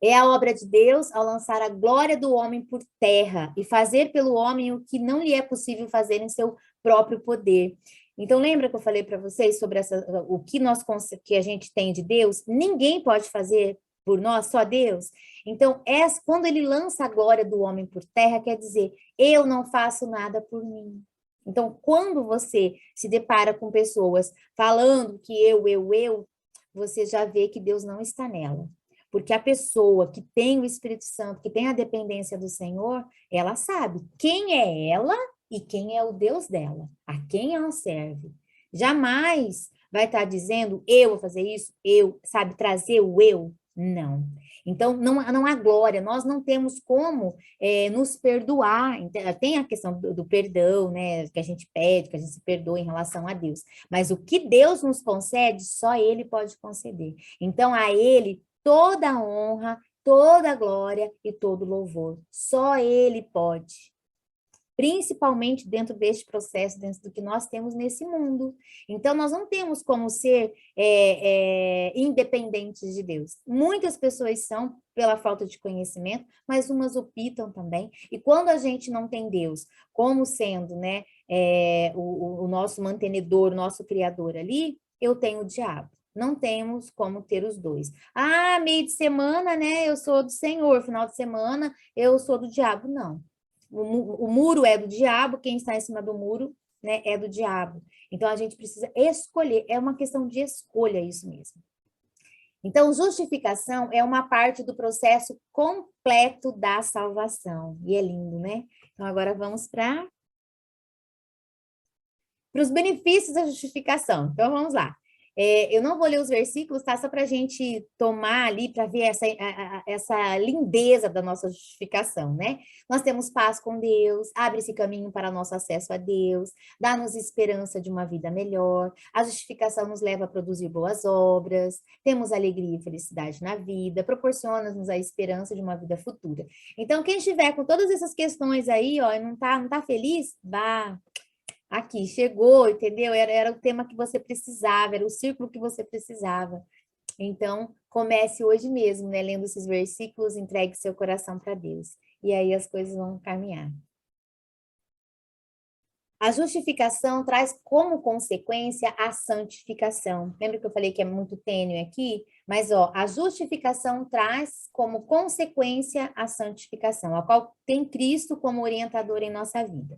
Speaker 1: É a obra de Deus ao lançar a glória do homem por terra e fazer pelo homem o que não lhe é possível fazer em seu próprio poder. Então, lembra que eu falei para vocês sobre o que a gente tem de Deus? Ninguém pode fazer por nós, só Deus. Então, quando ele lança a glória do homem por terra, quer dizer, eu não faço nada por mim. Então, quando você se depara com pessoas falando que eu, você já vê que Deus não está nela. Porque a pessoa que tem o Espírito Santo, que tem a dependência do Senhor, ela sabe quem é ela e quem é o Deus dela, a quem ela serve. Jamais vai estar dizendo, eu vou fazer isso, sabe, trazer o eu. Não. Então, não há glória, nós não temos como nos perdoar. Tem a questão do perdão, né, que a gente pede, que a gente se perdoa em relação a Deus. Mas o que Deus nos concede, só Ele pode conceder. Então, a Ele toda a honra, toda a glória e todo o louvor. Só Ele pode. Principalmente dentro deste processo, dentro do que nós temos nesse mundo. Então, nós não temos como ser independentes de Deus. Muitas pessoas são pela falta de conhecimento, mas umas optam também. E quando a gente não tem Deus como sendo, né, o nosso mantenedor, o nosso criador ali, eu tenho o diabo. Não temos como ter os dois. Ah, meio de semana, né? Eu sou do Senhor. Final de semana, eu sou do diabo. Não. O muro é do diabo, quem está em cima do muro, né, é do diabo. Então, a gente precisa escolher. É uma questão de escolha, isso mesmo. Então, justificação é uma parte do processo completo da salvação. E é lindo, né? Então, agora vamos para os benefícios da justificação. Então, vamos lá. Eu não vou ler os versículos, tá? Só para a gente tomar ali, para ver essa lindeza da nossa justificação, né? Nós temos paz com Deus, abre-se caminho para nosso acesso a Deus, dá-nos esperança de uma vida melhor, a justificação nos leva a produzir boas obras, temos alegria e felicidade na vida, proporciona-nos a esperança de uma vida futura. Então, quem estiver com todas essas questões aí, ó, e não tá feliz, vá. Aqui, chegou, entendeu? Era o tema que você precisava, era o círculo que você precisava. Então, comece hoje mesmo, né? Lendo esses versículos, entregue seu coração para Deus. E aí as coisas vão caminhar. A justificação traz como consequência a santificação. Lembra que eu falei que é muito tênue aqui? Mas, ó, a justificação traz como consequência a santificação, a qual tem Cristo como orientador em nossa vida.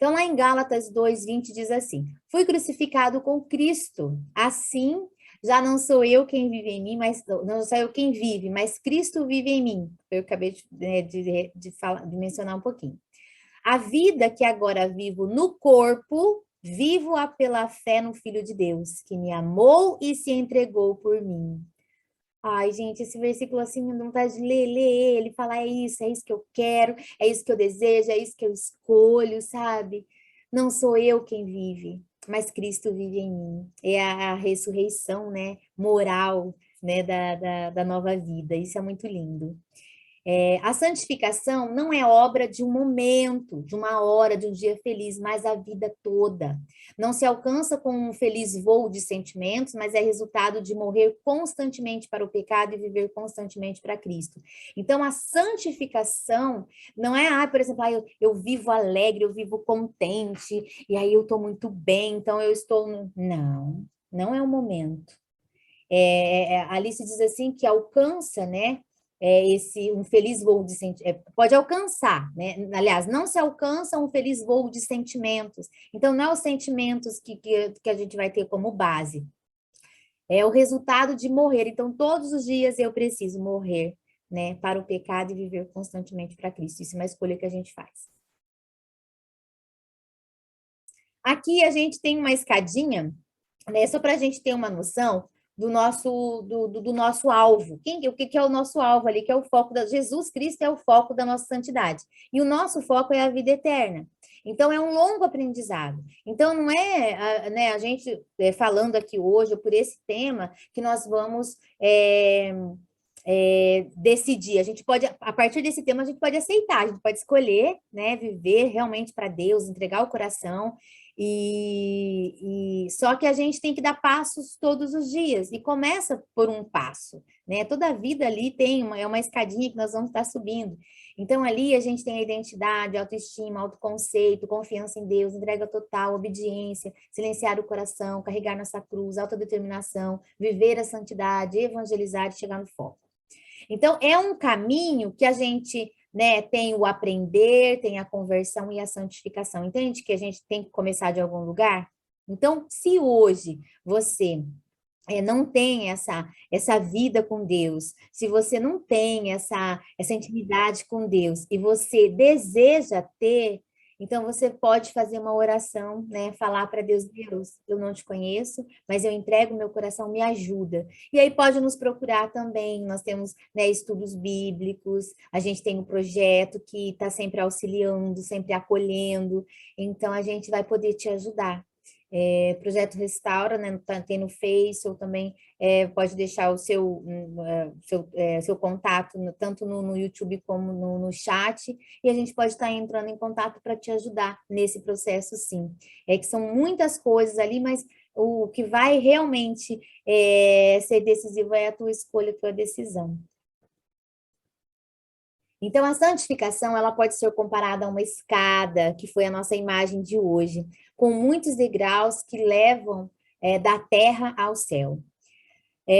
Speaker 1: Então, lá em Gálatas 2:20 diz assim: fui crucificado com Cristo, assim já não sou eu quem vive em mim, mas não sou eu quem vive, mas Cristo vive em mim. Eu acabei de mencionar um pouquinho. A vida que agora vivo no corpo, vivo-a pela fé no Filho de Deus, que me amou e se entregou por mim. Ai, gente, esse versículo assim, me dá vontade de ler ele, falar, é isso que eu quero, é isso que eu desejo, é isso que eu escolho, sabe? Não sou eu quem vive, mas Cristo vive em mim. É a ressurreição, né, moral né, da nova vida. Isso é muito lindo. A santificação não é obra de um momento, de uma hora, de um dia feliz, mas a vida toda. Não se alcança com um feliz voo de sentimentos, mas é resultado de morrer constantemente para o pecado e viver constantemente para Cristo. Então, a santificação não é, por exemplo, eu vivo alegre, eu vivo contente, e aí eu estou muito bem, então eu estou... Não, não é o momento. Alice diz assim que alcança, né? Um feliz voo de sentimentos, pode alcançar, né? Aliás, não se alcança um feliz voo de sentimentos. Então, não é os sentimentos que a gente vai ter como base, é o resultado de morrer. Então, todos os dias eu preciso morrer, né, para o pecado e viver constantemente para Cristo. Isso é uma escolha que a gente faz. Aqui a gente tem uma escadinha, né, só para a gente ter uma noção do nosso alvo. O que é o nosso alvo ali? Que é o foco da Jesus Cristo, é o foco da nossa santidade. E o nosso foco é a vida eterna. Então, é um longo aprendizado. Então, não é, né, a gente falando aqui hoje, por esse tema, que nós vamos decidir. A gente pode, a partir desse tema, a gente pode aceitar, a gente pode escolher, né, viver realmente para Deus, entregar o coração, e só que a gente tem que dar passos todos os dias, e começa por um passo, né? Toda a vida ali é uma escadinha que nós vamos estar subindo. Então, ali a gente tem a identidade, autoestima, autoconceito, confiança em Deus, entrega total, obediência, silenciar o coração, carregar nossa cruz, autodeterminação, viver a santidade, evangelizar e chegar no foco. Então, é um caminho que a gente, né, tem o aprender, tem a conversão e a santificação. Entende que a gente tem que começar de algum lugar? Então, se hoje você não tem essa vida com Deus, se você não tem essa intimidade com Deus e você deseja ter, então você pode fazer uma oração, né? Falar para Deus, Deus, eu não te conheço, mas eu entrego meu coração, me ajuda. E aí pode nos procurar também, nós temos, né, estudos bíblicos, a gente tem um projeto que está sempre auxiliando, sempre acolhendo, então a gente vai poder te ajudar. Projeto Restaura, né, tem no Face, ou também pode deixar o seu contato, tanto no YouTube como no chat, e a gente pode estar entrando em contato para te ajudar nesse processo, sim. Que são muitas coisas ali, mas o que vai realmente ser decisivo é a tua escolha, a tua decisão. Então, a santificação, ela pode ser comparada a uma escada, que foi a nossa imagem de hoje, com muitos degraus que levam da terra ao céu.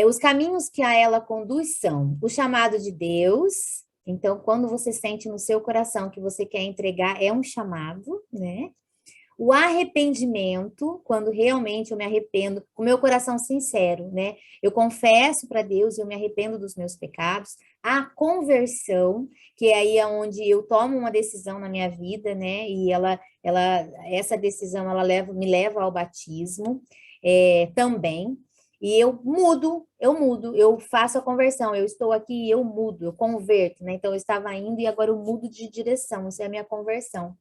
Speaker 1: Os caminhos que a ela conduz são o chamado de Deus. Então, quando você sente no seu coração que você quer entregar, é um chamado, né? O arrependimento, quando realmente eu me arrependo, com o meu coração sincero, né? Eu confesso para Deus e eu me arrependo dos meus pecados. A conversão, que é aí onde eu tomo uma decisão na minha vida, né? E essa decisão, me leva ao batismo também. E eu faço a conversão, eu estou aqui, eu mudo, eu converto, né? Então, eu estava indo e agora eu mudo de direção, isso é a minha conversão.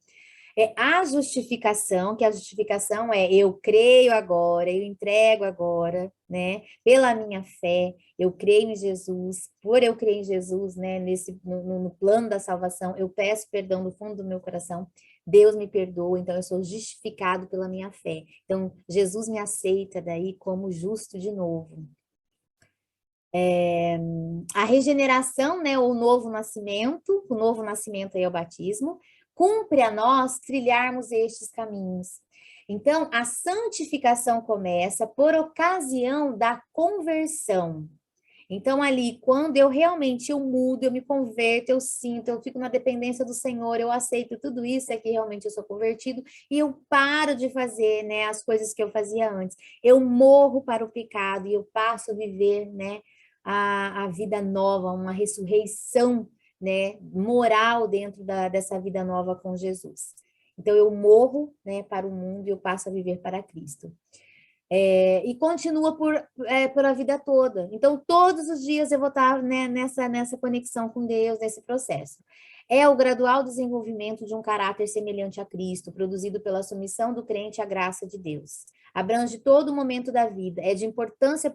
Speaker 1: A justificação, que a justificação é eu creio agora, eu entrego agora, né? Pela minha fé, eu creio em Jesus, por eu crer em Jesus, né? No plano da salvação, eu peço perdão do fundo do meu coração, Deus me perdoa, então eu sou justificado pela minha fé. Então, Jesus me aceita daí como justo de novo. A regeneração, né, o novo nascimento aí é o batismo, cumpre a nós trilharmos estes caminhos. Então, a santificação começa por ocasião da conversão. Então, ali, quando eu mudo, eu me converto, eu sinto, eu fico na dependência do Senhor, eu aceito tudo isso, é que realmente eu sou convertido, e eu paro de fazer, né, as coisas que eu fazia antes. Eu morro para o pecado e eu passo a viver, né, a vida nova, uma ressurreição, né, moral dentro dessa vida nova com Jesus. Então, eu morro, né, para o mundo e eu passo a viver para Cristo. E continua por a vida toda. Então, todos os dias eu vou estar, né, nessa conexão com Deus, nesse processo. É o gradual desenvolvimento de um caráter semelhante a Cristo, produzido pela submissão do crente à graça de Deus. abrange todo o momento da vida, é de importância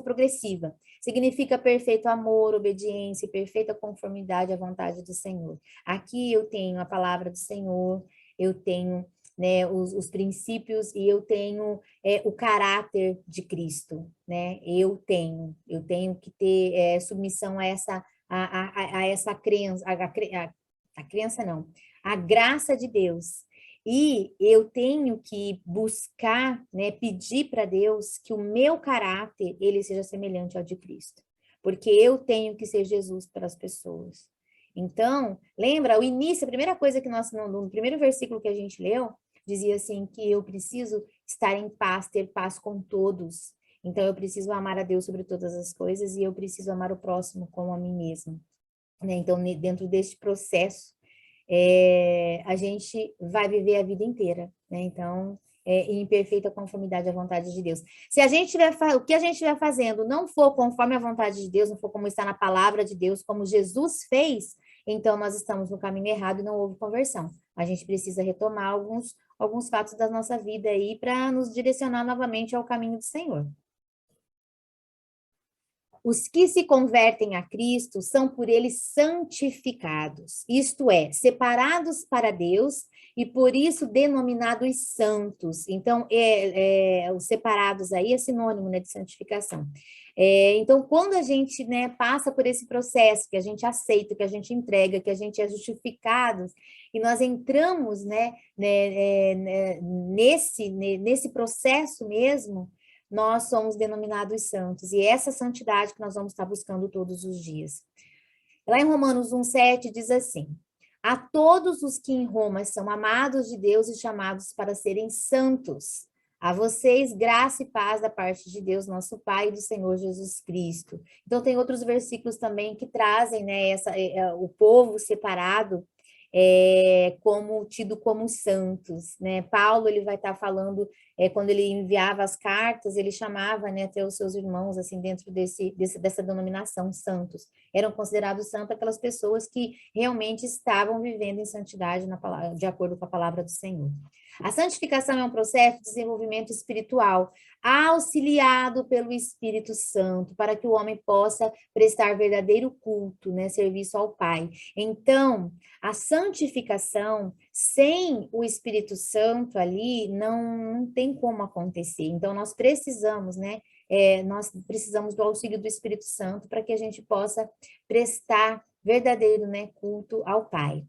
Speaker 1: progressiva, significa perfeito amor, obediência e perfeita conformidade à vontade do Senhor. Aqui eu tenho a palavra do Senhor, eu tenho, né, os princípios e eu tenho o caráter de Cristo, né? Eu tenho que ter submissão a essa crença, a crença não, a graça de Deus. E eu tenho que buscar, né, pedir para Deus que o meu caráter, ele seja semelhante ao de Cristo. Porque eu tenho que ser Jesus para as pessoas. Então, lembra, o início, a primeira coisa que nós, no primeiro versículo que a gente leu, dizia assim, que eu preciso estar em paz, ter paz com todos. Então, eu preciso amar a Deus sobre todas as coisas e eu preciso amar o próximo como a mim mesmo, né? Então, dentro deste processo, a gente vai viver a vida inteira, né? Então, em perfeita conformidade à vontade de Deus. Se a gente o que a gente estiver fazendo não for conforme a vontade de Deus, não for como está na palavra de Deus, como Jesus fez, então nós estamos no caminho errado e não houve conversão. A gente precisa retomar alguns fatos da nossa vida aí para nos direcionar novamente ao caminho do Senhor. Os que se convertem a Cristo são por ele santificados, isto é, separados para Deus e por isso denominados santos. Então, os separados aí é sinônimo, né, de santificação. Então, quando a gente, né, passa por esse processo, que a gente aceita, que a gente entrega, que a gente é justificado, e nós entramos, nesse processo mesmo, nós somos denominados santos, e essa santidade que nós vamos estar buscando todos os dias. Lá em Romanos 1,7 diz assim: a todos os que em Roma são amados de Deus e chamados para serem santos, a vocês graça e paz da parte de Deus, nosso Pai, e do Senhor Jesus Cristo. Então, tem outros versículos também que trazem, né, o povo separado, como tido como santos, né? Paulo, ele vai estar falando, quando ele enviava as cartas, ele chamava, né, até os seus irmãos, assim, dentro dessa denominação, santos. Eram considerados santos aquelas pessoas que realmente estavam vivendo em santidade de acordo com a palavra do Senhor. A santificação é um processo de desenvolvimento espiritual, auxiliado pelo Espírito Santo, para que o homem possa prestar verdadeiro culto, né, serviço ao Pai. Então, a santificação sem o Espírito Santo ali não tem como acontecer. Então, nós precisamos, né? Nós precisamos do auxílio do Espírito Santo para que a gente possa prestar verdadeiro, né, culto ao Pai.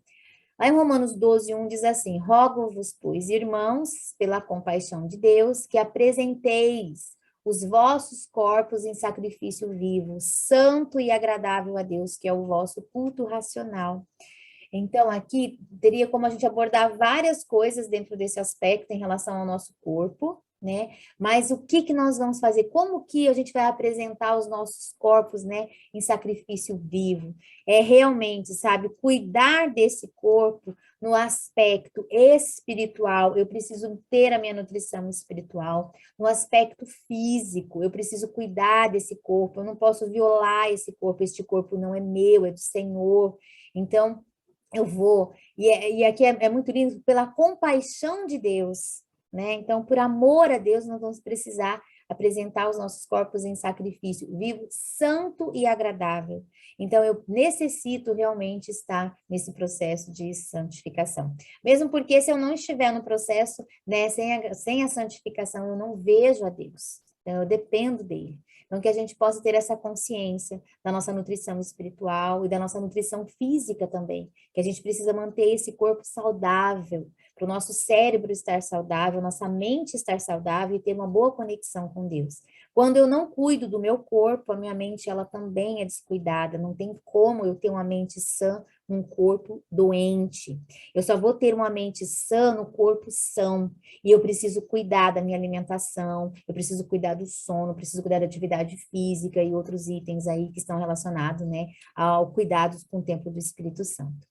Speaker 1: Lá em Romanos 12:1 diz assim: rogo-vos, pois, irmãos, pela compaixão de Deus, que apresenteis os vossos corpos em sacrifício vivo, santo e agradável a Deus, que é o vosso culto racional. Então, aqui teria como a gente abordar várias coisas dentro desse aspecto em relação ao nosso corpo, né? Mas o que nós vamos fazer? Como que a gente vai apresentar os nossos corpos, né, em sacrifício vivo? É realmente, sabe, cuidar desse corpo no aspecto espiritual. Eu preciso ter a minha nutrição espiritual. No aspecto físico, eu preciso cuidar desse corpo. Eu não posso violar esse corpo. Este corpo não é meu, é do Senhor. Então, eu vou, e aqui é muito lindo, pela compaixão de Deus, né? Então, por amor a Deus, nós vamos precisar apresentar os nossos corpos em sacrifício vivo, santo e agradável. Então, eu necessito realmente estar nesse processo de santificação. Mesmo porque se eu não estiver no processo, né, sem a santificação, eu não vejo a Deus. Então, eu dependo dele. Então, que a gente possa ter essa consciência da nossa nutrição espiritual e da nossa nutrição física também, que a gente precisa manter esse corpo saudável, para o nosso cérebro estar saudável, nossa mente estar saudável e ter uma boa conexão com Deus. Quando eu não cuido do meu corpo, a minha mente ela também é descuidada, não tem como eu ter uma mente sã num corpo doente. Eu só vou ter uma mente sã no corpo são. E eu preciso cuidar da minha alimentação, eu preciso cuidar do sono, eu preciso cuidar da atividade física e outros itens aí que estão relacionados, né, ao cuidado com o templo do Espírito Santo.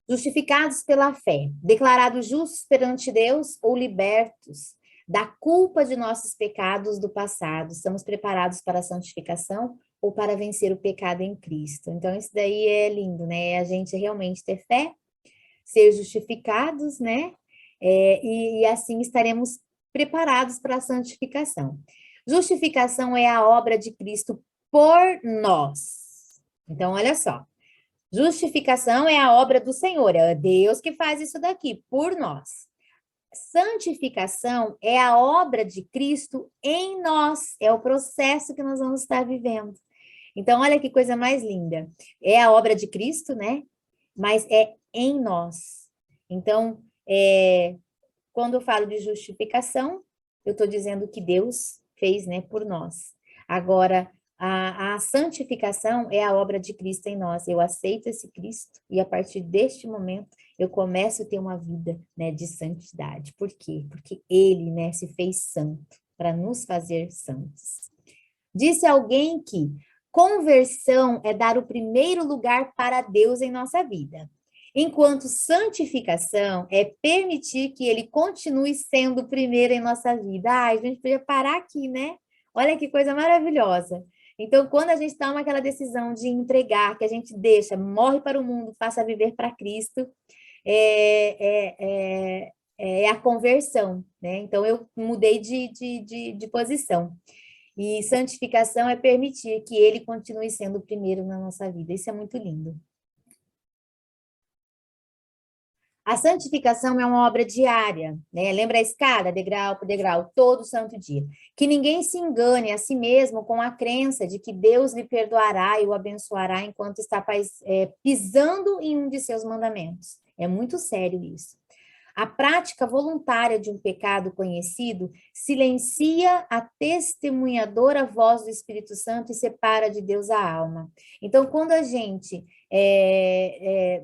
Speaker 1: Justificados pela fé, declarados justos perante Deus ou libertos da culpa de nossos pecados do passado, estamos preparados para a santificação ou para vencer o pecado em Cristo. Então, isso daí é lindo, né? A gente realmente ter fé, ser justificados, né? E assim estaremos preparados para a santificação. Justificação é a obra de Cristo por nós. Então, olha só. Justificação é a obra do Senhor, é Deus que faz isso daqui, por nós. Santificação é a obra de Cristo em nós, é o processo que nós vamos estar vivendo. Então, olha que coisa mais linda. É a obra de Cristo, né? Mas é em nós. Então, quando eu falo de justificação, eu estou dizendo que Deus fez, né, por nós. Agora, a santificação é a obra de Cristo em nós. Eu aceito esse Cristo e a partir deste momento eu começo a ter uma vida, né, de santidade. Por quê? Porque Ele, né, se fez santo para nos fazer santos. Disse alguém que conversão é dar o primeiro lugar para Deus em nossa vida, enquanto santificação é permitir que Ele continue sendo o primeiro em nossa vida. Ai, a gente podia parar aqui, né? Olha que coisa maravilhosa. Então, quando a gente toma aquela decisão de entregar, que a gente deixa, morre para o mundo, passa a viver para Cristo, é a conversão, né? Então, eu mudei de posição. E santificação é permitir que ele continue sendo o primeiro na nossa vida. Isso é muito lindo. A santificação é uma obra diária, né? Lembra a escada, degrau por degrau, todo santo dia. Que ninguém se engane a si mesmo com a crença de que Deus lhe perdoará e o abençoará enquanto está pisando em um de seus mandamentos. É muito sério isso. A prática voluntária de um pecado conhecido silencia a testemunhadora voz do Espírito Santo e separa de Deus a alma. Então, quando a gente,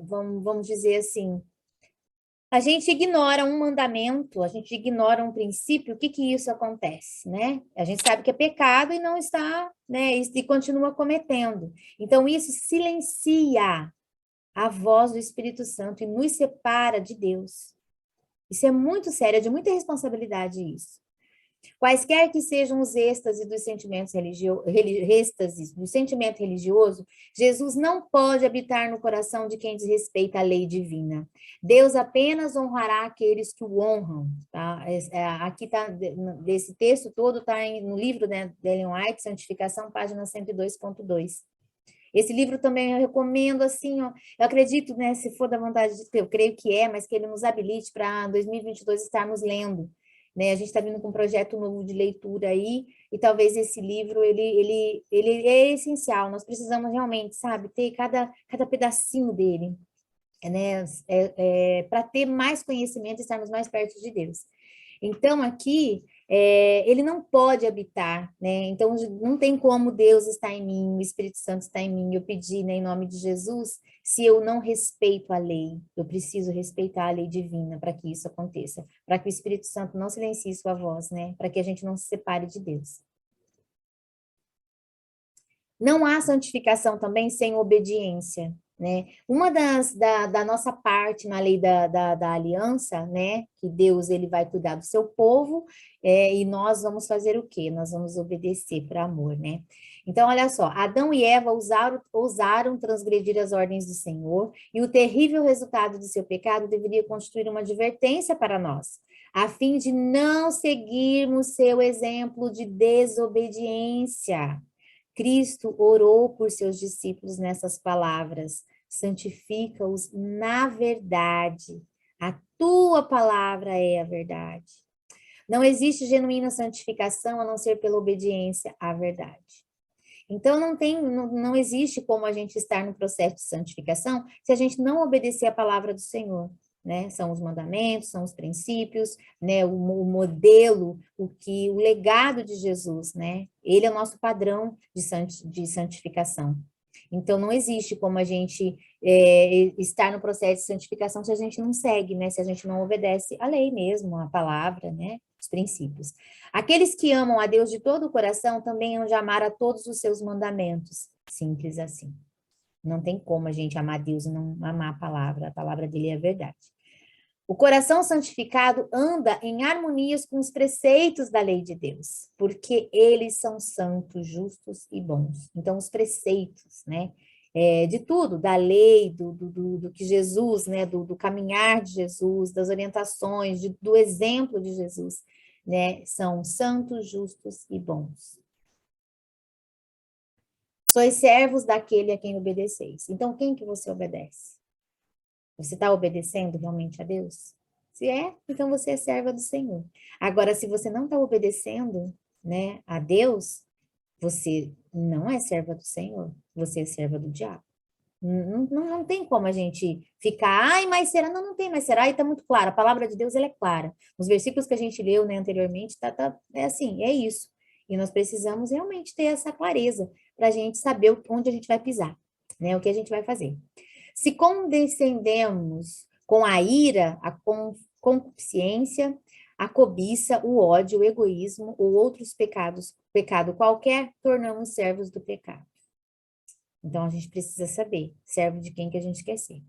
Speaker 1: vamos dizer assim, a gente ignora um mandamento, a gente ignora um princípio, o que que isso acontece, né? A gente sabe que é pecado e não está, né, e continua cometendo. Então, isso silencia a voz do Espírito Santo e nos separa de Deus. Isso é muito sério, é de muita responsabilidade isso. Quaisquer que sejam os êxtases dos sentimentos do sentimento religioso, Jesus não pode habitar no coração de quem desrespeita a lei divina. Deus apenas honrará aqueles que o honram. Tá? Aqui está, desse texto todo, está no livro, né, de Ellen White, Santificação, página 102.2. Esse livro também eu recomendo, assim, ó, eu acredito, né, se for da vontade de Deus, eu creio que mas que ele nos habilite para 2022 estarmos lendo, né, a gente está vindo com um projeto novo de leitura aí, e talvez esse livro, ele é essencial, nós precisamos realmente, sabe, ter cada pedacinho dele, né, para ter mais conhecimento e estarmos mais perto de Deus. Então, aqui, ele não pode habitar, né? Então, não tem como Deus estar em mim, o Espírito Santo está em mim. Eu pedi, né, em nome de Jesus, se eu não respeito a lei, eu preciso respeitar a lei divina para que isso aconteça, para que o Espírito Santo não silencie sua voz, né? Para que a gente não se separe de Deus. Não há santificação também sem obediência, né? Uma da nossa parte na lei da aliança, né? Que Deus ele vai cuidar do seu povo, e nós vamos fazer o quê? Nós vamos obedecer por amor, né? Então, olha só, Adão e Eva ousaram transgredir as ordens do Senhor, e o terrível resultado do seu pecado deveria constituir uma advertência para nós, a fim de não seguirmos seu exemplo de desobediência. Cristo orou por seus discípulos nessas palavras: santifica-os na verdade. A tua palavra é a verdade. Não existe genuína santificação a não ser pela obediência à verdade. Então, não existe como a gente estar no processo de santificação se a gente não obedecer a palavra do Senhor, né? São os mandamentos, são os princípios, né? O modelo, o legado de Jesus, né? Ele é o nosso padrão de santificação. Então, não existe como a gente estar no processo de santificação se a gente não segue, né? Se a gente não obedece a lei mesmo, a palavra, né? Os princípios. Aqueles que amam a Deus de todo o coração também hão de amar a todos os seus mandamentos. Simples assim. Não tem como a gente amar Deus e não amar a palavra dele é a verdade. O coração santificado anda em harmonias com os preceitos da lei de Deus, porque eles são santos, justos e bons. Então, os preceitos, né? de tudo, da lei, do que Jesus, né, do caminhar de Jesus, das orientações, do exemplo de Jesus, né, são santos, justos e bons. Sois servos daquele a quem obedeceis. Então, quem que você obedece? Você está obedecendo realmente a Deus? Se é, então você é serva do Senhor. Agora, se você não está obedecendo, né, a Deus, você não é serva do Senhor, você é serva do diabo. Não tem como a gente ficar, ai, mas será? Não, não tem, mas será? E está muito claro, a palavra de Deus, ela é clara. Os versículos que a gente leu, né, anteriormente, é assim, é isso. E nós precisamos realmente ter essa clareza para a gente saber onde a gente vai pisar, né, o que a gente vai fazer. Se condescendemos com a ira, a concupiscência, a cobiça, o ódio, o egoísmo ou outros pecados, pecado qualquer, tornamos servos do pecado. Então, a gente precisa saber, servo de quem que a gente quer ser.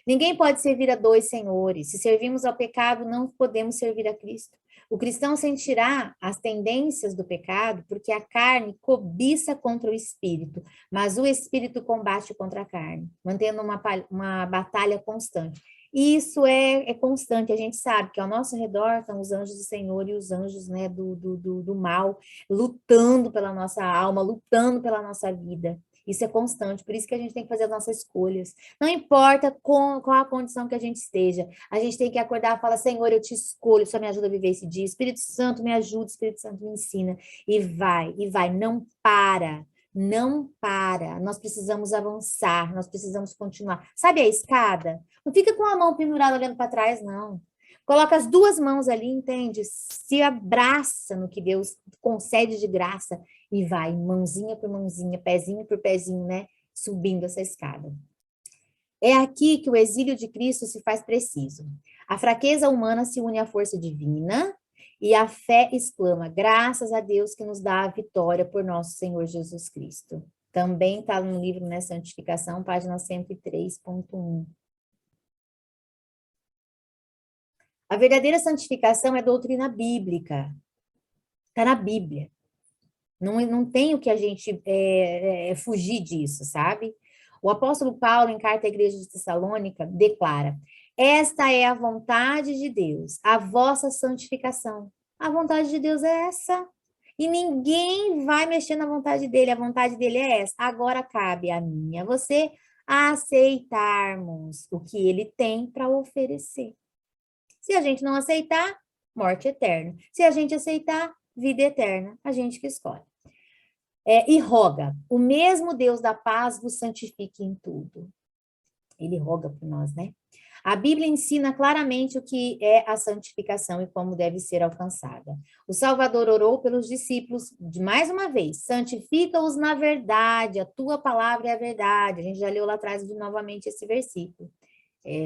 Speaker 1: Ninguém pode servir a dois senhores. Se servimos ao pecado, não podemos servir a Cristo. O cristão sentirá as tendências do pecado, porque a carne cobiça contra o espírito, mas o espírito combate contra a carne, mantendo uma batalha constante. E isso é constante, a gente sabe que ao nosso redor estão os anjos do Senhor e os anjos, né, do mal, lutando pela nossa alma, lutando pela nossa vida. Isso é constante, por isso que a gente tem que fazer as nossas escolhas. Não importa qual a condição que a gente esteja, a gente tem que acordar e falar, Senhor, eu te escolho, só me ajuda a viver esse dia. Espírito Santo, me ajuda, Espírito Santo, me ensina. E vai, não para, não para. Nós precisamos avançar, nós precisamos continuar. Sabe a escada? Não fica com a mão pendurada olhando para trás, não. Coloca as duas mãos ali, entende? Se abraça no que Deus concede de graça e vai, mãozinha por mãozinha, pezinho por pezinho, né? Subindo essa escada. É aqui que o exílio de Cristo se faz preciso. A fraqueza humana se une à força divina e a fé exclama, graças a Deus que nos dá a vitória por nosso Senhor Jesus Cristo. Também está no livro, né, Santificação, página 103.1. A verdadeira santificação é doutrina bíblica. Está na Bíblia. Não tem o que a gente fugir disso, sabe? O apóstolo Paulo, em carta à igreja de Tessalônica, declara: esta é a vontade de Deus, a vossa santificação. A vontade de Deus é essa. E ninguém vai mexer na vontade dele, a vontade dele é essa. Agora cabe a mim e a você aceitarmos o que ele tem para oferecer. Se a gente não aceitar, morte eterna. Se a gente aceitar, vida eterna. A gente que escolhe. E roga, o mesmo Deus da paz vos santifique em tudo. Ele roga por nós, né? A Bíblia ensina claramente o que é a santificação e como deve ser alcançada. O Salvador orou pelos discípulos, de mais uma vez, santifica-os na verdade, a tua palavra é a verdade. A gente já leu lá atrás novamente esse versículo,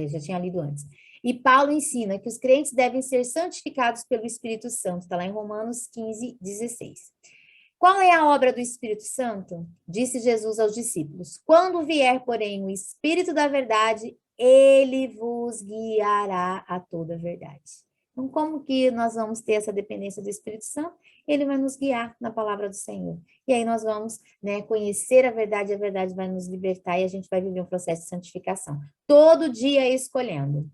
Speaker 1: já tinha lido antes. E Paulo ensina que os crentes devem ser santificados pelo Espírito Santo, está lá em Romanos 15, 16. Qual é a obra do Espírito Santo? Disse Jesus aos discípulos: quando vier, porém, o Espírito da verdade, ele vos guiará a toda a verdade. Então, como que nós vamos ter essa dependência do Espírito Santo? Ele vai nos guiar na palavra do Senhor. E aí nós vamos, né, conhecer a verdade vai nos libertar e a gente vai viver um processo de santificação. Todo dia escolhendo.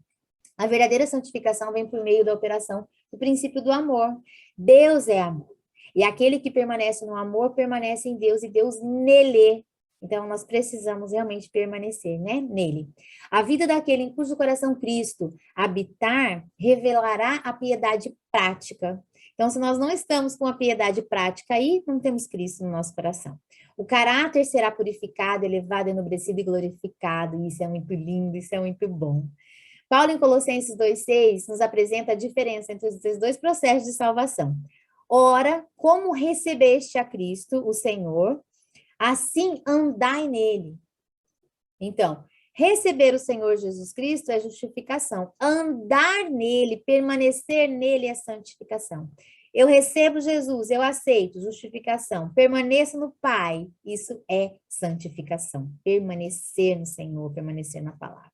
Speaker 1: A verdadeira santificação vem por meio da operação do princípio do amor. Deus é amor. E aquele que permanece no amor, permanece em Deus e Deus nele. Então, nós precisamos realmente permanecer, né, nele. A vida daquele em cujo coração Cristo habitar, revelará a piedade prática. Então, se nós não estamos com a piedade prática aí, não temos Cristo no nosso coração. O caráter será purificado, elevado, enobrecido e glorificado. Isso é muito lindo, isso é muito bom. Paulo, em Colossenses 2,6, nos apresenta a diferença entre esses dois processos de salvação. Ora, como recebeste a Cristo, o Senhor, assim andai nele. Então, receber o Senhor Jesus Cristo é justificação. Andar nele, permanecer nele é santificação. Eu recebo Jesus, eu aceito, justificação. Permaneço no Pai, isso é santificação. Permanecer no Senhor, permanecer na palavra.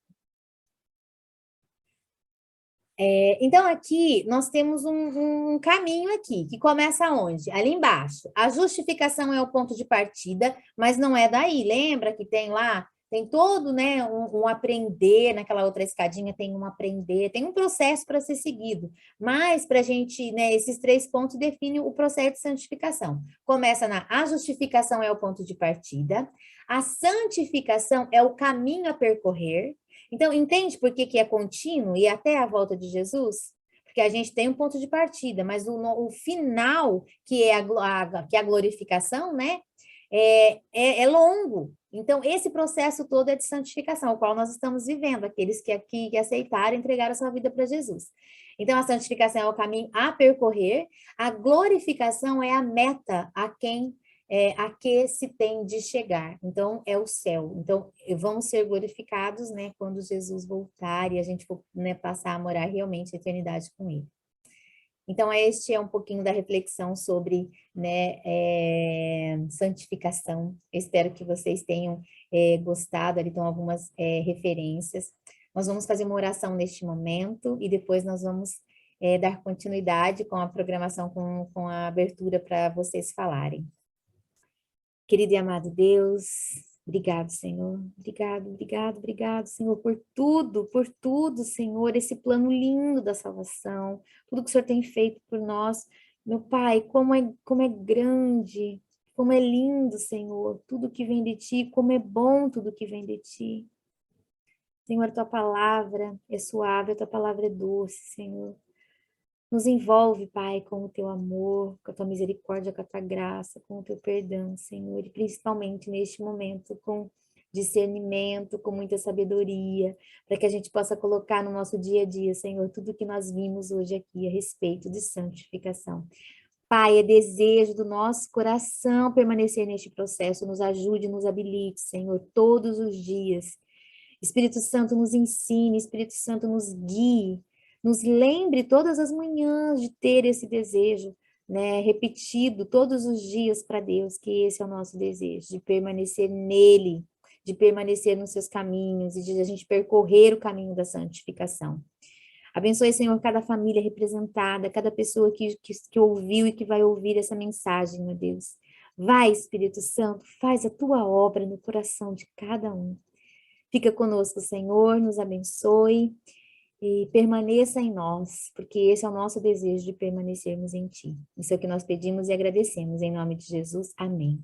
Speaker 1: Então, aqui nós temos um caminho aqui, que começa onde? Ali embaixo. A justificação é o ponto de partida, mas não é daí. Lembra que tem lá, tem todo, né, um aprender, naquela outra escadinha tem um aprender, tem um processo para ser seguido. Mas, para a gente, né, esses 3 pontos definem o processo de santificação. Começa a justificação é o ponto de partida, a santificação é o caminho a percorrer. Então, entende por que é contínuo e até a volta de Jesus? Porque a gente tem um ponto de partida, mas o final, que é que é a glorificação, né? É longo. Então, esse processo todo é de santificação, o qual nós estamos vivendo, aqueles que aceitaram entregar a sua vida para Jesus. Então, a santificação é o caminho a percorrer, a glorificação é a meta a que se tem de chegar. Então, é o céu. Então, vamos ser glorificados, né, quando Jesus voltar e a gente for, né, passar a morar realmente a eternidade com ele. Então, este é um pouquinho da reflexão sobre, né, santificação. Eu espero que vocês tenham gostado, ali estão algumas referências. Nós vamos fazer uma oração neste momento e depois nós vamos dar continuidade com a programação, com a abertura para vocês falarem. Querido e amado Deus, obrigado, Senhor. Obrigado, obrigado, obrigado, Senhor, por tudo, Senhor, esse plano lindo da salvação, tudo que o Senhor tem feito por nós. Meu Pai, como é grande, como é lindo, Senhor, tudo que vem de Ti, como é bom tudo que vem de Ti. Senhor, a Tua palavra é suave, a Tua palavra é doce, Senhor. Nos envolve, Pai, com o teu amor, com a tua misericórdia, com a tua graça, com o teu perdão, Senhor, e principalmente neste momento com discernimento, com muita sabedoria, para que a gente possa colocar no nosso dia a dia, Senhor, tudo que nós vimos hoje aqui a respeito de santificação. Pai, é desejo do nosso coração permanecer neste processo, nos ajude, nos habilite, Senhor, todos os dias. Espírito Santo nos ensine, Espírito Santo nos guie, nos lembre todas as manhãs de ter esse desejo, né, repetido todos os dias para Deus, que esse é o nosso desejo, de permanecer nele, de permanecer nos seus caminhos e de a gente percorrer o caminho da santificação. Abençoe, Senhor, cada família representada, cada pessoa que ouviu e que vai ouvir essa mensagem, meu Deus. Vai, Espírito Santo, faz a tua obra no coração de cada um. Fica conosco, Senhor, nos abençoe e permaneça em nós, porque esse é o nosso desejo de permanecermos em Ti. Isso é o que nós pedimos e agradecemos, em nome de Jesus. Amém.